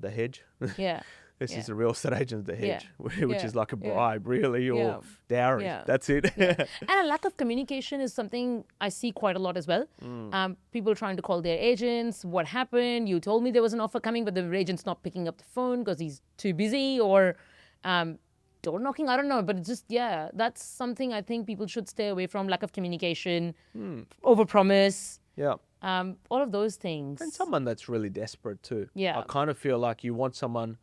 the hedge. Yeah. This Yeah. is a real estate agent, the hedge, which Yeah. is like a Yeah. bribe, really, or Yeah. dowry. Yeah. That's it. And a lack of communication is something I see quite a lot as well. People trying to call their agents. What happened? You told me there was an offer coming, but the agent's not picking up the phone because he's too busy, or door knocking. I don't know, but it's just, that's something I think people should stay away from. Lack of communication, overpromise, Yeah. all of those things. And someone that's really desperate too. Yeah. I kind of feel like you want someone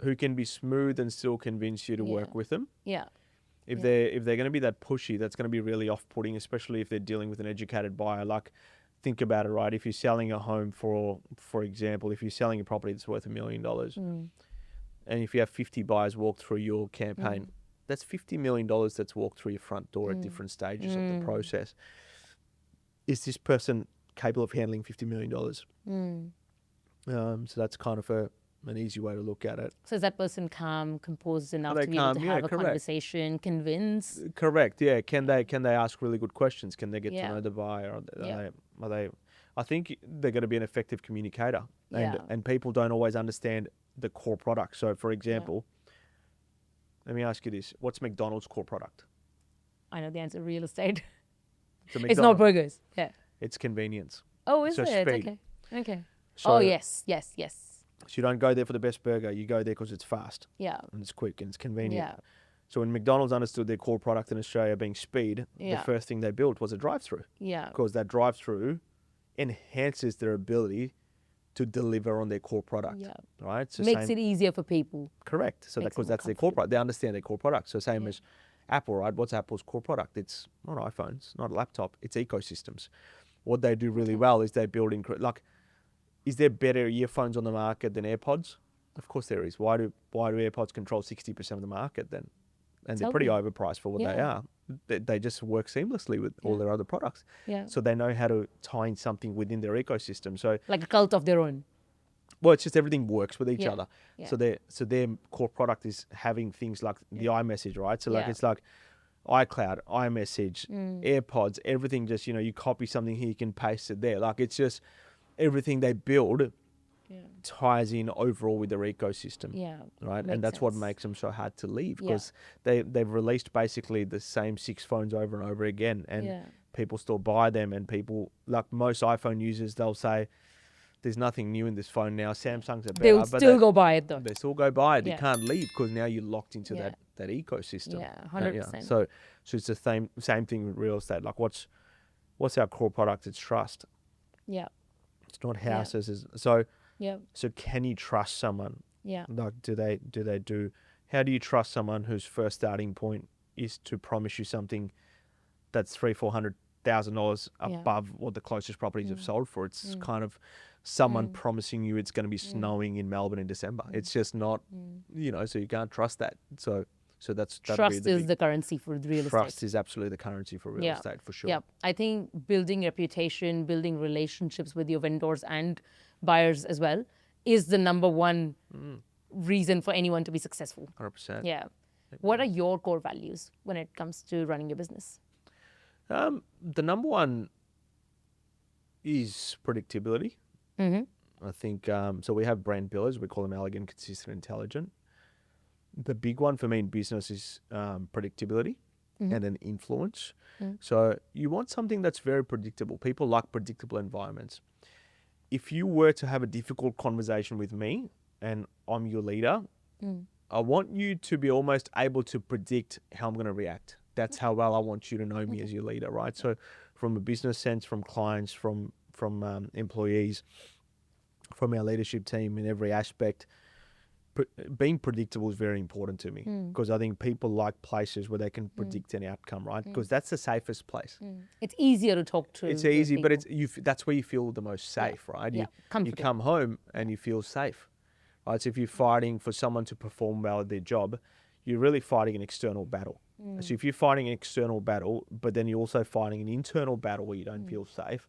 who can be smooth and still convince you to work with them. Yeah. If they're going to be that pushy, that's going to be really off-putting, especially if they're dealing with an educated buyer. Like, think about it, right? If you're selling a home for example, if you're selling a property that's worth $1 million, and if you have 50 buyers walk through your campaign, that's $50 million that's walked through your front door at different stages of the process. Is this person capable of handling $50 million? So that's kind of an easy way to look at it. So is that person calm, composed enough They to be able to calm? have Yeah, a correct. conversation, convince? Correct. Yeah. Can they ask really good questions? Can they get Yeah. to know the buyer? Yeah. Are they? I think they're going to be an effective communicator, Yeah. and people don't always understand the core product. So, for example, let me ask you this: what's McDonald's core product? I know the answer. Real estate. So It's not McDonald's- burgers. Yeah. It's convenience. Oh, is So it? speed. Okay. Okay. So, Oh, yes. Yes. Yes. So you don't go there for the best burger. You go there because it's fast Yeah. and it's quick and it's convenient. Yeah. So when McDonald's understood their core product in Australia being speed, Yeah. the first thing they built was a drive-through. Yeah. Because that drive-through enhances their ability to deliver on their core product. Yeah. Right? So Makes same, it easier for people. correct. So makes it because more that's their core product. They understand their core product. So same as Apple, right? What's Apple's core product? It's not iPhones, not a laptop. It's ecosystems. What they do really well is they build is there better earphones on the market than AirPods? Of course there is. Why do AirPods control 60% of the market then? And they're pretty overpriced for what they Yeah. are. They just work seamlessly with all their other products. Yeah. So they know how to tie in something within their ecosystem. So, Like a cult of their own. well, it's just everything works with each Yeah. other. Yeah. So their core product is having things like the iMessage, right? So like Yeah. it's like iCloud, iMessage, AirPods, everything just, you copy something here, you can paste it there. Like it's just everything they build ties in overall with their ecosystem. Yeah. Right. Makes And that's what sense. makes them so hard to leave Yeah. because they've released basically the same 6 phones over and over again. And Yeah. people still buy them. And people, like most iPhone users, they'll say, there's nothing new in this phone now. Samsung's are better. They'll but still go buy it though. they still go buy it. Yeah. You can't leave because now you're locked into Yeah. that ecosystem. Yeah, 100%. So it's the same thing with real estate. Like what's our core product? It's trust. Yeah. It's not Yeah. houses. Yeah. So can you trust someone? Yeah. Like how do you trust someone whose first starting point is to promise you something that's $300,000-$400,000 Yeah. above what the closest properties have sold for? It's kind of someone promising you it's going to be snowing in Melbourne in December. It's just not, so you can't trust that. So that'd be Trust is big- the currency for real estate. trust is absolutely the currency for real Yeah. estate for sure. Yeah, I think building reputation, building relationships with your vendors and buyers as well is the number one reason for anyone to be successful. 100%. Yeah. What are your core values when it comes to running your business? The number one is predictability. Mm-hmm. I think, so we have brand pillars. We call them elegant, consistent, intelligent. The big one for me in business is predictability and then influence. So you want something that's very predictable. People like predictable environments. If you were to have a difficult conversation with me and I'm your leader, I want you to be almost able to predict how I'm going to react. That's how well I want you to know me as your leader, right? So from a business sense, from clients, from employees, from our leadership team in every aspect, being predictable is very important to me, because I think people like places where they can predict an outcome, right? Because that's the safest place. It's easier to talk to. It's easy, but that's where you feel the most safe, right? You come home and you feel safe, right? So if you're fighting for someone to perform well at their job, you're really fighting an external battle. So if you're fighting an external battle, but then you're also fighting an internal battle where you don't feel safe,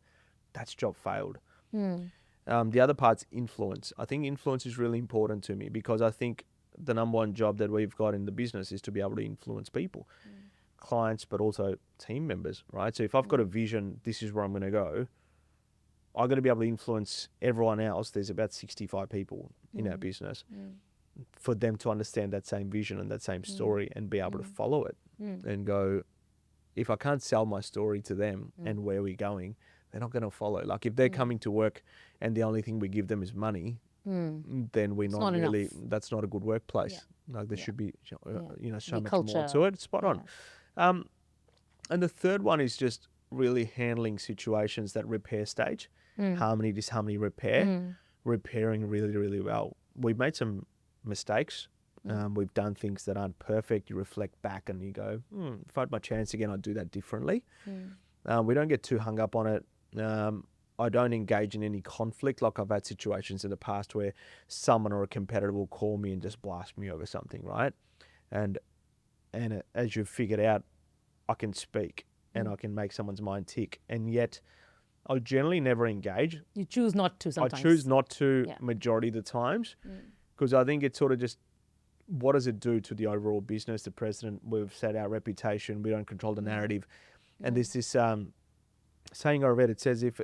that's job failed. The other part's influence. I think influence is really important to me, because I think the number one job that we've got in the business is to be able to influence people, clients, but also team members, right? So if I've got a vision, this is where I'm going to go, I've got to be able to influence everyone else. There's about 65 people in our business, for them to understand that same vision and that same story and be able to follow it and go, if I can't sell my story to them and where we're going, they're not going to follow. Like if they're coming to work and the only thing we give them is money, then we're not really, that's not a good workplace. Like there should be, so much culture. More to it. Spot on. And the third one is just really handling situations that repair stage, harmony, disharmony, repair, repairing really, really well. We've made some mistakes. We've done things that aren't perfect. You reflect back and you go, if I had my chance again, I'd do that differently. We don't get too hung up on it. I don't engage in any conflict. Like I've had situations in the past where someone or a competitor will call me and just blast me over something, right? And as you've figured out, I can speak and I can make someone's mind tick. And yet I'll generally never engage. You choose not to sometimes. I choose not to majority of the times, because I think it's sort of just, what does it do to the overall business? The president, we've set our reputation, we don't control the narrative. And there's this saying I read, it says, if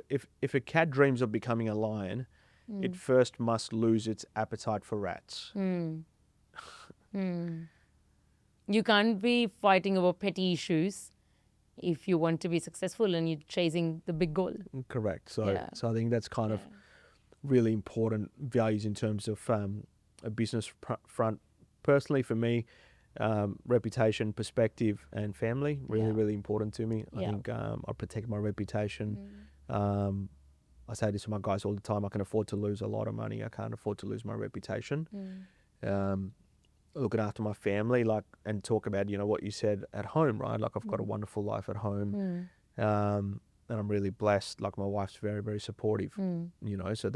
a cat dreams of becoming a lion, it first must lose its appetite for rats. You can't be fighting over petty issues if you want to be successful and you're chasing the big goal. Correct. So I think that's kind of really important values in terms of a business front. Personally, for me, reputation, perspective, and family, really important to me. I think I protect my reputation. I say this to my guys all the time, I can afford to lose a lot of money. I can't afford to lose my reputation. Looking after my family, and talk about, what you said at home, right? Like I've got a wonderful life at home. And I'm really blessed. Like my wife's very, very supportive, so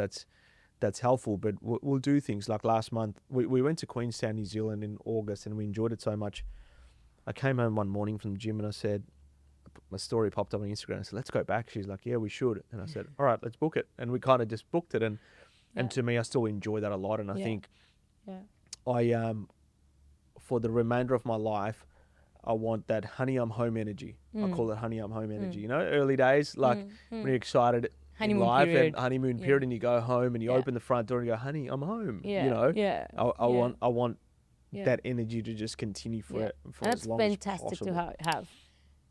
that's helpful. But we'll do things like last month, we went to Queenstown, New Zealand in August, and we enjoyed it so much. I came home one morning from the gym and I said, my story popped up on Instagram. I said, let's go back. She's like, yeah, we should. And I said, all right, let's book it. And we kind of just booked it. And to me, I still enjoy that a lot. And I think I, for the remainder of my life, I want that honey, I'm home energy. I call it honey, I'm home energy. Early days, when you're excited honeymoon in life period. and honeymoon period, and you go home and you open the front door and you go, honey, I'm home. I want that energy to just continue for as long as possible. That's fantastic to have.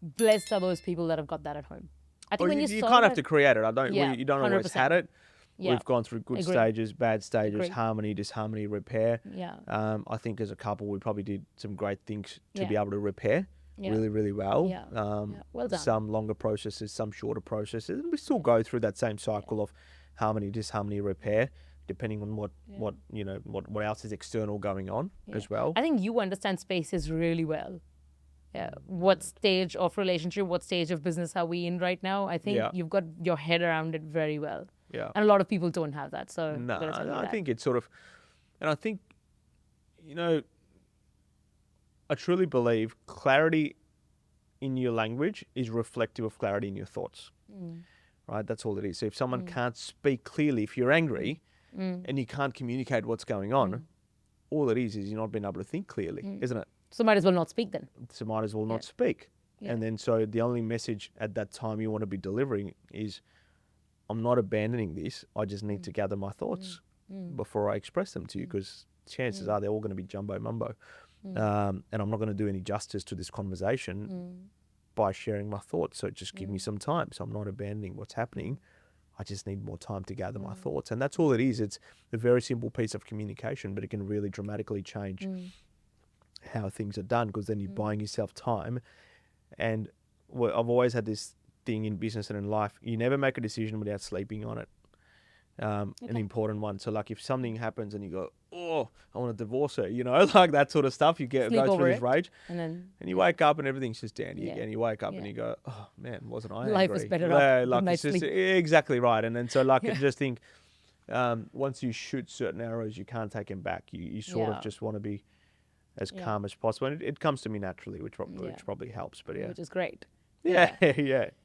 Blessed are those people that have got that at home. I think you kind of have to create it. You don't always 100%. had it. Yeah. We've gone through good stages, bad stages, harmony, disharmony, repair. I think as a couple, we probably did some great things to be able to repair really, really well. Well done. Some longer processes, some shorter processes. And we still go through that same cycle of harmony, disharmony, repair, depending on what else is external going on as well. I think you understand spaces really well. What stage of relationship, what stage of business are we in right now? I think you've got your head around it very well. And a lot of people don't have that. So no, I think it's sort of, and I think, I truly believe clarity in your language is reflective of clarity in your thoughts. Right? That's all it is. So if someone can't speak clearly, if you're angry and you can't communicate what's going on, all it is you're not being able to think clearly, isn't it? So might as well not speak then. So might as well not speak. And then so the only message at that time you want to be delivering is, I'm not abandoning this. I just need to gather my thoughts before I express them to you, because chances are they're all going to be jumbo mumbo. And I'm not going to do any justice to this conversation by sharing my thoughts. So just give me some time. So I'm not abandoning what's happening. I just need more time to gather my thoughts. And that's all it is. It's a very simple piece of communication, but it can really dramatically change how things are done, because then you're buying yourself time. And I've always had this thing in business and in life, you never make a decision without sleeping on it. an important one. So like if something happens and you go, oh, I want to divorce her, you know, like that sort of stuff, you go through this rage, and you wake up and everything's just dandy again. You wake up and you go, oh man, wasn't I life angry? is better up. Like Nice it's just, exactly right. And then so like I just think once you shoot certain arrows, you can't take them back. You sort of just want to be as calm as possible. And it comes to me naturally, which probably helps. But which is great. Yeah, it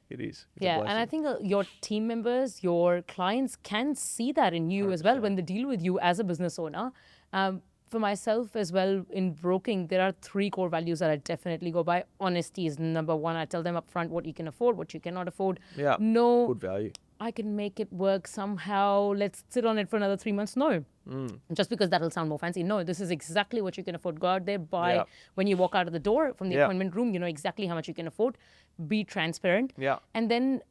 is. It's and I think your team members, your clients can see that in you 100%. As well when they deal with you as a business owner. For myself as well, in broking, there are 3 core values that I definitely go by. Honesty is number 1. I tell them up front what you can afford, what you cannot afford. Yeah, no, good value. I can make it work somehow. Let's sit on it for another 3 months. No. Just because that'll sound more fancy. No, this is exactly what you can afford. Go out there, buy. Yeah. When you walk out of the door from the appointment room, you know exactly how much you can afford. Be transparent. Yeah. And then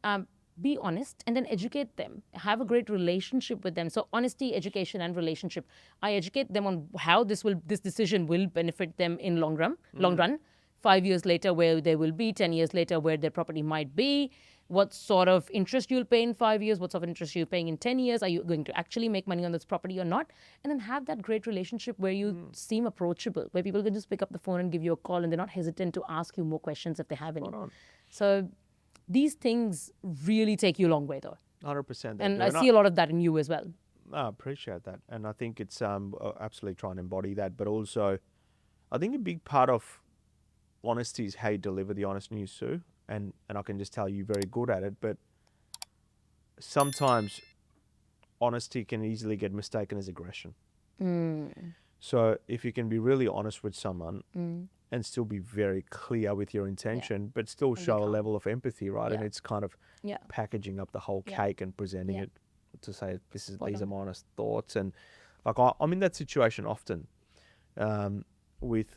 be honest and then educate them. Have a great relationship with them. So honesty, education, and relationship. I educate them on how this decision will benefit them in long run. 5 years later, where they will be. 10 years later, where their property might be. What sort of interest you'll pay in 5 years, what sort of interest you're paying in 10 years, are you going to actually make money on this property or not? And then have that great relationship where you seem approachable, where people can just pick up the phone and give you a call and they're not hesitant to ask you more questions if they have any. So these things really take you a long way though. 100%. And I see a lot of that in you as well. I appreciate that. And I think it's absolutely trying to embody that. But also, I think a big part of honesty is how you deliver the honest news too. And I can just tell you're very good at it, but sometimes honesty can easily get mistaken as aggression. So if you can be really honest with someone and still be very clear with your intention, but still show a level of empathy, right? And it's kind of packaging up the whole cake and presenting it to say, these are my honest thoughts. And like I'm in that situation often with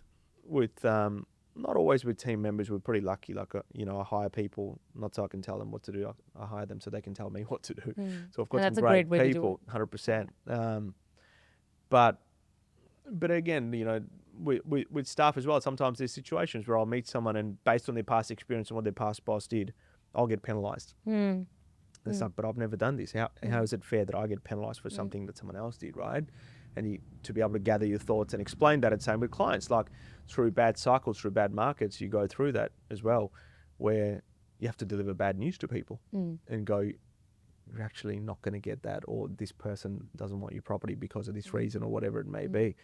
not always with team members. We're pretty lucky. Like, I hire people, not so I can tell them what to do. I hire them so they can tell me what to do. So I've got some great people, 100%. But again, with staff as well, sometimes there's situations where I'll meet someone and based on their past experience and what their past boss did, I'll get penalised. It's like, but I've never done this. How is it fair that I get penalised for something that someone else did, right? And to be able to gather your thoughts and explain that. And same with clients, like through bad cycles, through bad markets, you go through that as well, where you have to deliver bad news to people and go, you're actually not going to get that, or this person doesn't want your property because of this reason or whatever it may be.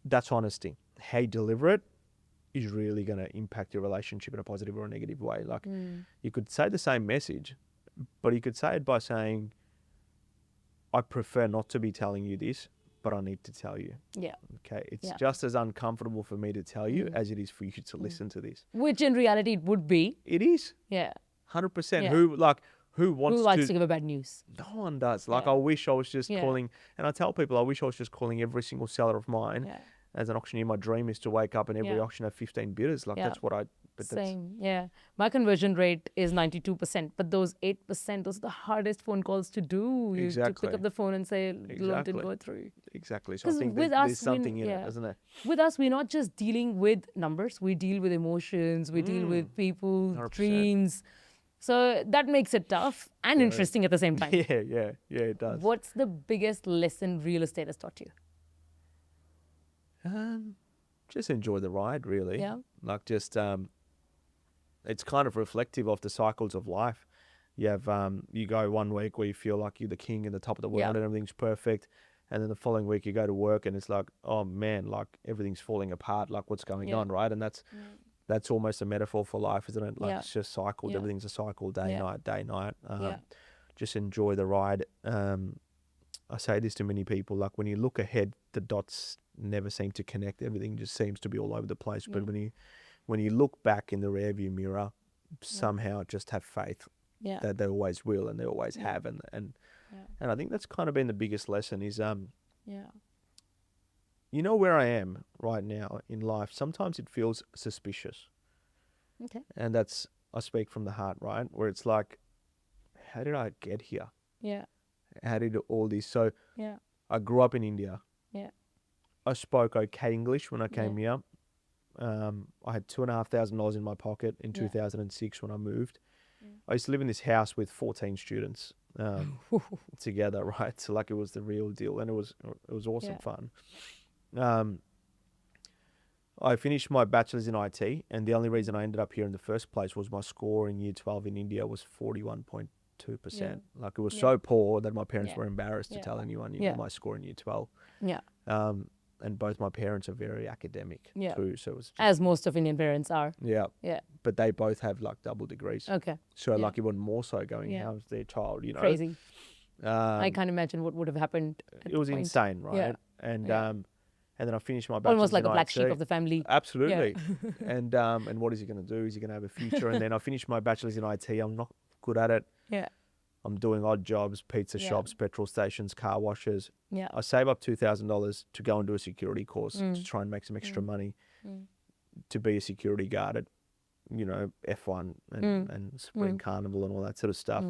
That's honesty. How you deliver it is really going to impact your relationship in a positive or a negative way. Like you could say the same message, but you could say it by saying, I prefer not to be telling you this, but I need to tell you. Yeah. Okay. It's just as uncomfortable for me to tell you as it is for you to listen to this. Which in reality it would be. It is. Yeah. 100%. Yeah. Who likes to give a bad news? No one does. Like I wish I was just calling, and I tell people I wish I was just calling every single seller of mine. Yeah. As an auctioneer, my dream is to wake up and every auction have 15 bidders. Like that's what I. But same, My conversion rate is 92%, but those 8%, those are the hardest phone calls to do. You to pick up the phone and say, loan didn't go through. Exactly. So I think there's something in it, isn't it? With us, we're not just dealing with numbers. We deal with emotions. We deal with people, 100%. Dreams. So that makes it tough and interesting at the same time. Yeah, it does. What's the biggest lesson real estate has taught you? Just enjoy the ride, really. Yeah. Like just, it's kind of reflective of the cycles of life. You have, you go 1 week where you feel like you're the king and the top of the world and everything's perfect. And then the following week you go to work and it's like, oh man, like everything's falling apart. Like what's going on, right? And that's almost a metaphor for life, isn't it? Like it's just cycles. Everything's a cycle, day, night. Just enjoy the ride. I say this to many people, like when you look ahead, the dots never seem to connect. Everything just seems to be all over the place. But when you look back in the rearview mirror, somehow just have faith that they always will and they always have. And I think that's kind of been the biggest lesson is, you know where I am right now in life, sometimes it feels suspicious. Okay. And I speak from the heart, right? Where it's like, how did I get here? Yeah. How did all this? So I grew up in India. Yeah. I spoke okay English when I came here. I had $2,500 in my pocket in 2006 when I moved. I used to live in this house with 14 students together, right? So like it was the real deal, and it was awesome fun. I finished my bachelor's in IT, and the only reason I ended up here in the first place was my score in year 12 in India was 41.2%. Like it was so poor that my parents were embarrassed to tell anyone my score in year 12. Yeah. And both my parents are very academic too, so it was just, as most of Indian parents are. Yeah. Yeah. But they both have like double degrees. Okay. So like even more so going, how's their child, Crazy. I can't imagine what would have happened. It was insane, right? Yeah. And then I finished my bachelor's almost like in a black IT. sheep of the family. Absolutely. And what is he going to do? Is he going to have a future? And then I finished my bachelor's in IT. I'm not good at it. Yeah. I'm doing odd jobs, pizza shops, petrol stations, car washes. Yeah. I save up $2,000 to go and do a security course to try and make some extra money to be a security guard at, F1 and Spring Carnival and all that sort of stuff.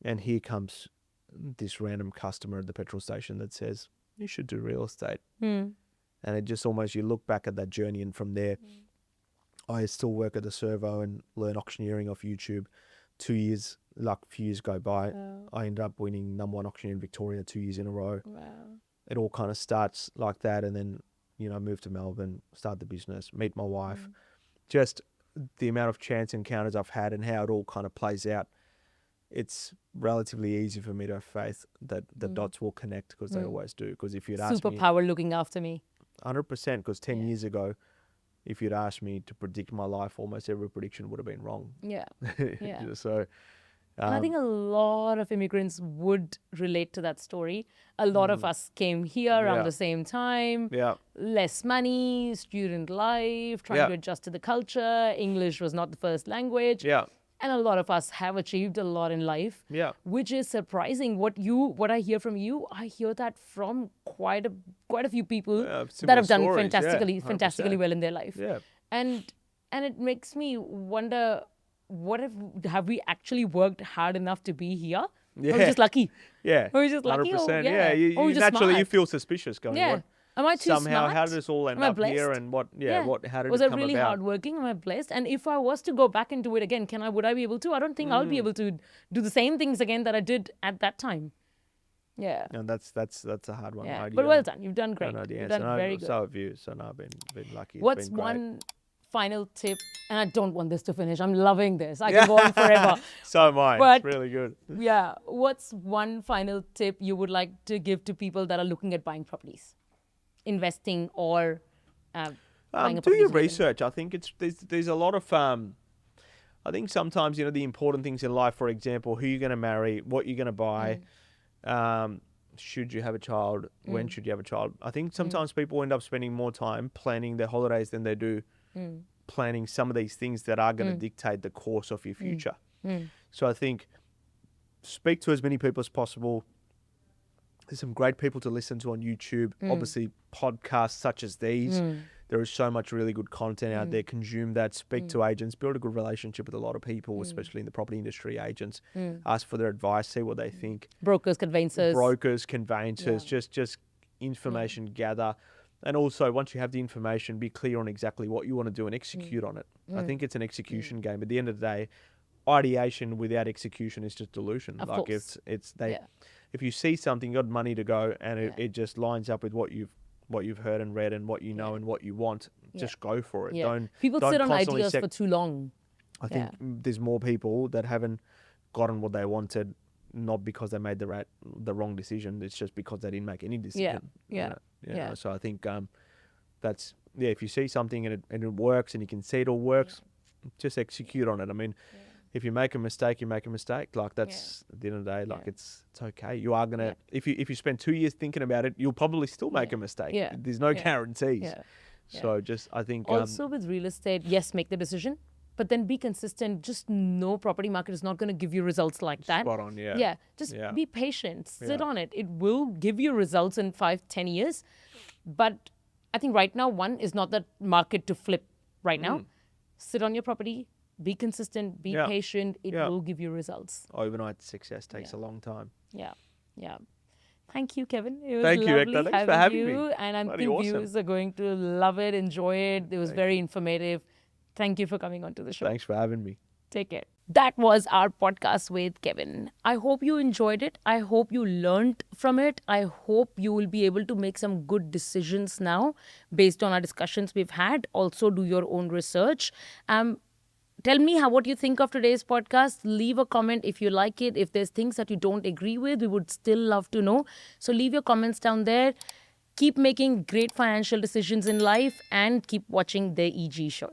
And here comes this random customer at the petrol station that says, you should do real estate. And it just almost, you look back at that journey, and from there, I still work at the servo and learn auctioneering off YouTube. 2 years, like a few years go by, I ended up winning #1 auctioneer in Victoria 2 years in a row. Wow. It all kind of starts like that, and then, move to Melbourne, start the business, meet my wife. Just the amount of chance encounters I've had and how it all kind of plays out. It's relatively easy for me to have faith that the dots will connect, because they always do. Because if you'd asked me... Superpower looking after me. 100%, because 10 years ago, if you'd asked me to predict my life, almost every prediction would have been wrong. Yeah. Yeah. So... and I think a lot of immigrants would relate to that story. A lot of us came here around the same time. Yeah. Less money, student life, trying to adjust to the culture. English was not the first language. Yeah. And a lot of us have achieved a lot in life. Yeah. Which is surprising. What I hear from you, I hear that from quite a few people that have done stories, fantastically well in their life. Yeah. And it makes me wonder, have we actually worked hard enough to be here? Yeah. Or are we just lucky? Yeah. Or are we just lucky? 100%. Yeah. You Or we just naturally smart? you feel suspicious going, Yeah. what? Am I too Somehow, smart? how did this all end Am I up here, blessed? and how did Was it I come really about? hardworking? Am I blessed? And if I was to go back into it again, would I be able to? I don't think I'll be able to do the same things again that I did at that time. Yeah. And that's a hard one. Yeah. Right? But well done. You've done great. I know the You've answer. done very good. So have you. So no, I've been lucky. It's What's been great. one final tip? And I don't want this to finish. I'm loving this. I can go on forever. So am I. But- It's really good. Yeah. What's one final tip you would like to give to people that are looking at buying properties, investing, or buying a Do property? your research. I think there's a lot of I think sometimes the important things in life, for example, who you're going to marry, what you're going to buy, should you have a child, when should you have a child. I think sometimes people end up spending more time planning their holidays than they do planning some of these things that are going to dictate the course of your future. So I think speak to as many people as possible. There's some great people to listen to on YouTube. Obviously, podcasts such as these. There is so much really good content out there. Consume that. Speak to agents. Build a good relationship with a lot of people, especially in the property industry. Agents. Ask for their advice. See what they think. Brokers, conveyancers. Just information gather. And also, once you have the information, be clear on exactly what you want to do and execute on it. I think it's an execution game. At the end of the day, ideation without execution is just delusion. Of like course. If you see something, you got money to go, and it just lines up with what you've heard and read and what you know and what you want, just go for it. Yeah. People sit on ideas for too long. I think there's more people that haven't gotten what they wanted, not because they made the wrong decision. It's just because they didn't make any decision. So I think that's if you see something and it works and you can see it all works, just execute on it. I mean, if you make a mistake, you make a mistake. Like that's at the end of the day, like it's okay. You are gonna if you spend 2 years thinking about it, you'll probably still make a mistake. Yeah. There's no guarantees. Yeah. So just I think Also with real estate, yes, make the decision, but then be consistent. Just no property market is not going to give you results like that. spot on. Yeah. Yeah, just be patient. Sit on it. It will give you results in 5-10 years. But I think right now, one is not the market to flip right now. Sit on your property, be consistent, be patient. It will give you results. Overnight success takes a long time. Yeah. Thank you, Kevin. It was Thank you, lovely Hector. Thanks for having you. me. And I Bloody think awesome. viewers are going to love it, enjoy it. It was very informative. Thank you for coming onto the show. Thanks for having me. Take care. That was our podcast with Kevin. I hope you enjoyed it. I hope you learned from it. I hope you will be able to make some good decisions now based on our discussions we've had. Also, do your own research. Tell me what you think of today's podcast. Leave a comment if you like it. If there's things that you don't agree with, we would still love to know. So leave your comments down there. Keep making great financial decisions in life and keep watching the EG show.